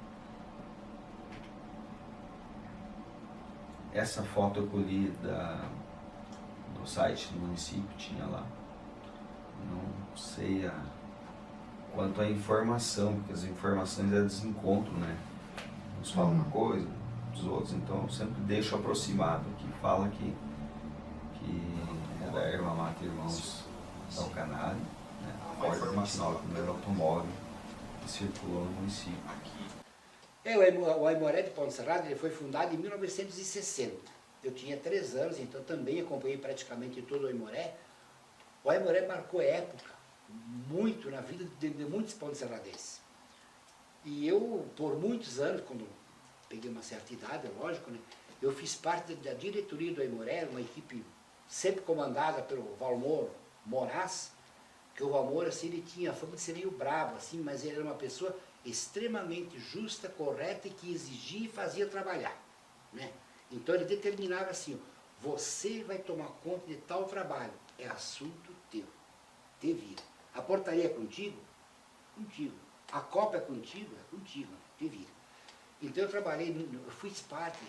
Essa foto eu colhi do site do município, tinha lá. Não sei quanto à informação, porque as informações é desencontro, né? Uns falam uma coisa, os outros, então eu sempre deixo aproximado aqui. Fala que é da Erva Mata Irmãos Alcanari, né? Ford 29, primeiro automóvel que circulou no município. O Aimoré de Ponte Serrada ele foi fundado em 1960. Eu tinha 3 anos, então também acompanhei praticamente todo o Aimoré. O Aimoré marcou época muito na vida de muitos ponteserradenses. E eu, por muitos anos, quando peguei uma certa idade, é lógico, né, eu fiz parte da diretoria do Aimoré, uma equipe sempre comandada pelo Valmor Moraes, que o Valmor, assim, ele tinha a fama de ser meio brabo, assim, mas ele era uma pessoa extremamente justa, correta e que exigia e fazia trabalhar, né? Então ele determinava assim, ó, você vai tomar conta de tal trabalho, é assunto teu, te vira. A portaria é contigo? Contigo. A copa é contigo? É contigo, te vira. Então eu fui parte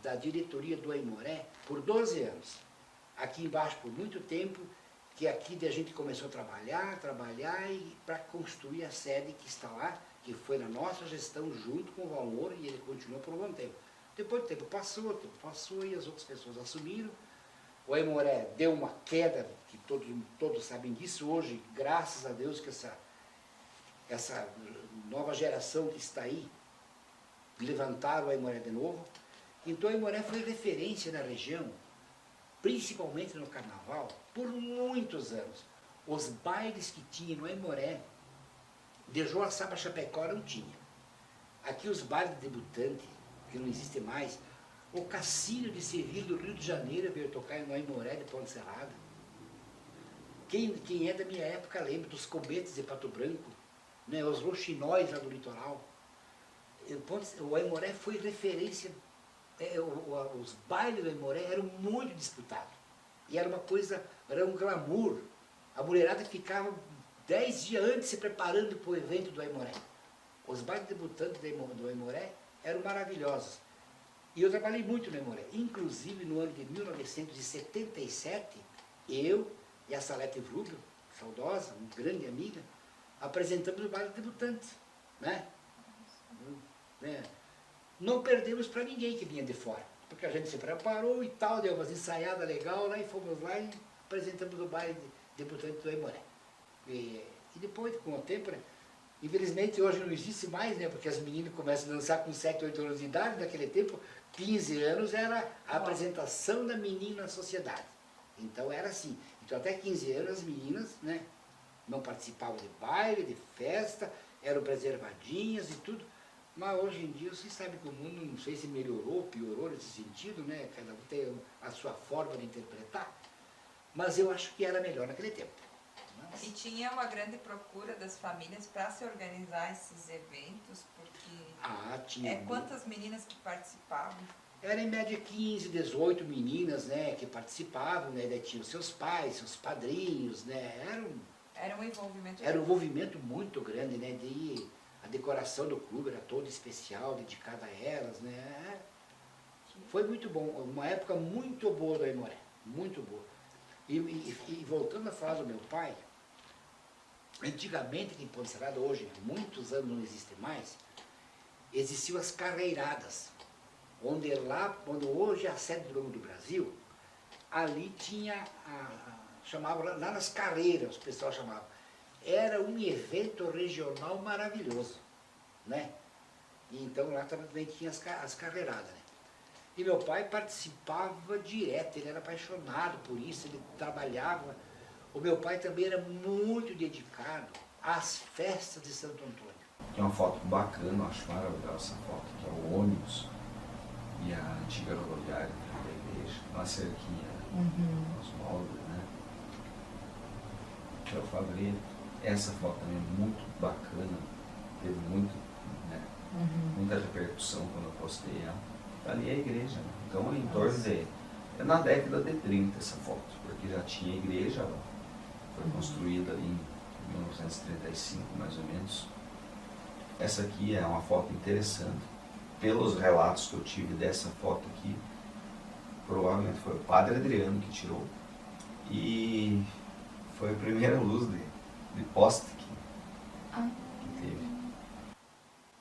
da diretoria do Aimoré por 12 anos. Aqui embaixo por muito tempo, que aqui a gente começou a trabalhar e para construir a sede que está lá, que foi na nossa gestão junto com o Valmor e ele continuou por um bom tempo. Depois o tempo passou e as outras pessoas assumiram. O Aimoré deu uma queda, que todos sabem disso hoje, graças a Deus que essa nova geração que está aí, levantaram o Aimoré de novo. Então o Aimoré foi referência na região, principalmente no carnaval, por muitos anos. Os bailes que tinha no Aimoré, de Joaçaba a Chapecó não tinha. Aqui os bailes de debutante, que não existe mais, o Cassino de Sevilha do Rio de Janeiro veio tocar no Aimoré de Ponte Serrada. Quem é da minha época lembra dos cometes de Pato Branco, né, os roxinóis lá do litoral. O Aimoré foi referência, os bailes do Aimoré eram muito disputados. E era uma coisa, era um glamour. A mulherada ficava 10 dias antes se preparando para o evento do Aimoré. Os bailes debutantes do Aimoré eram maravilhosos. E eu trabalhei muito no Aimoré. Inclusive, no ano de 1977, eu e a Salete Vrubel, saudosa, uma grande amiga, apresentamos o baile debutante, né? Não perdemos para ninguém que vinha de fora, porque a gente se preparou e tal, deu umas ensaiadas legal lá e fomos lá e apresentamos o baile debutante do Aimoré. E depois, com o tempo, né? Infelizmente hoje não existe mais, né? Porque as meninas começam a dançar com 7, 8 anos de idade, naquele tempo, 15 anos era a apresentação da menina na sociedade. Então era assim. Então até 15 anos as meninas, né, não participavam de baile, de festa, eram preservadinhas e tudo. Mas hoje em dia você sabe que o mundo, não sei se melhorou, piorou nesse sentido, né? Cada um tem a sua forma de interpretar. Mas eu acho que era melhor naquele tempo. E tinha uma grande procura das famílias para se organizar esses eventos, porque tinha. Quantas meninas que participavam? Era em média 15, 18 meninas, né, que participavam, né, daí tinham seus pais, seus padrinhos, né, era um envolvimento. Era um envolvimento muito grande, né, a decoração do clube era toda especial, dedicada a elas, né. Foi muito bom, uma época muito boa do Aimoré, muito boa. E voltando a falar do meu pai, antigamente aqui em Ponte Serrada, hoje, há muitos anos não existe mais, existiam as carreiradas, onde hoje é a sede do Banco do Brasil, ali tinha, chamava lá nas carreiras, o pessoal chamava, era um evento regional maravilhoso, né? E então lá também tinha as carreiradas, né? E meu pai participava direto, ele era apaixonado por isso, ele trabalhava. O meu pai também era muito dedicado às festas de Santo Antônio. Tem uma foto bacana, eu acho maravilhosa essa foto, que é o ônibus e a antiga rodoviária da igreja, uma cerquinha, os moldes, né? Que é o Fabrício. Essa foto também é muito bacana, teve muita repercussão quando eu postei ela. Ali é a igreja, né? Então em torno de... É na década de 30 essa foto, porque já tinha igreja, ela foi construída ali em 1935, mais ou menos. Essa aqui é uma foto interessante. Pelos relatos que eu tive dessa foto aqui, provavelmente foi o Padre Adriano que tirou. E foi a primeira luz de poste que teve.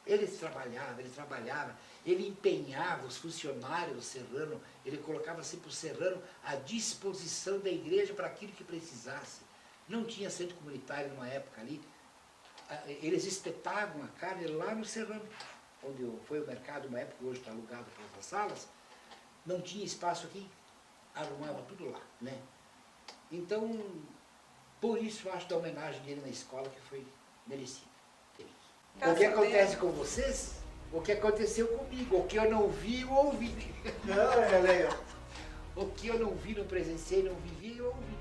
Ele trabalhava, ele empenhava os funcionários do Serrano, ele colocava sempre o Serrano à disposição da igreja para aquilo que precisasse. Não tinha centro comunitário numa época ali. Eles espetavam a carne lá no Serrano, onde foi o mercado, uma época que hoje está alugado para outras salas. Não tinha espaço aqui, arrumava tudo lá, né? Então, por isso eu acho da homenagem dele na escola que foi merecida. O que acontece com vocês, o que aconteceu comigo, o que eu não vi, eu ouvi. Não, é legal. O que eu não vi, não presenciei, não vivi, eu ouvi.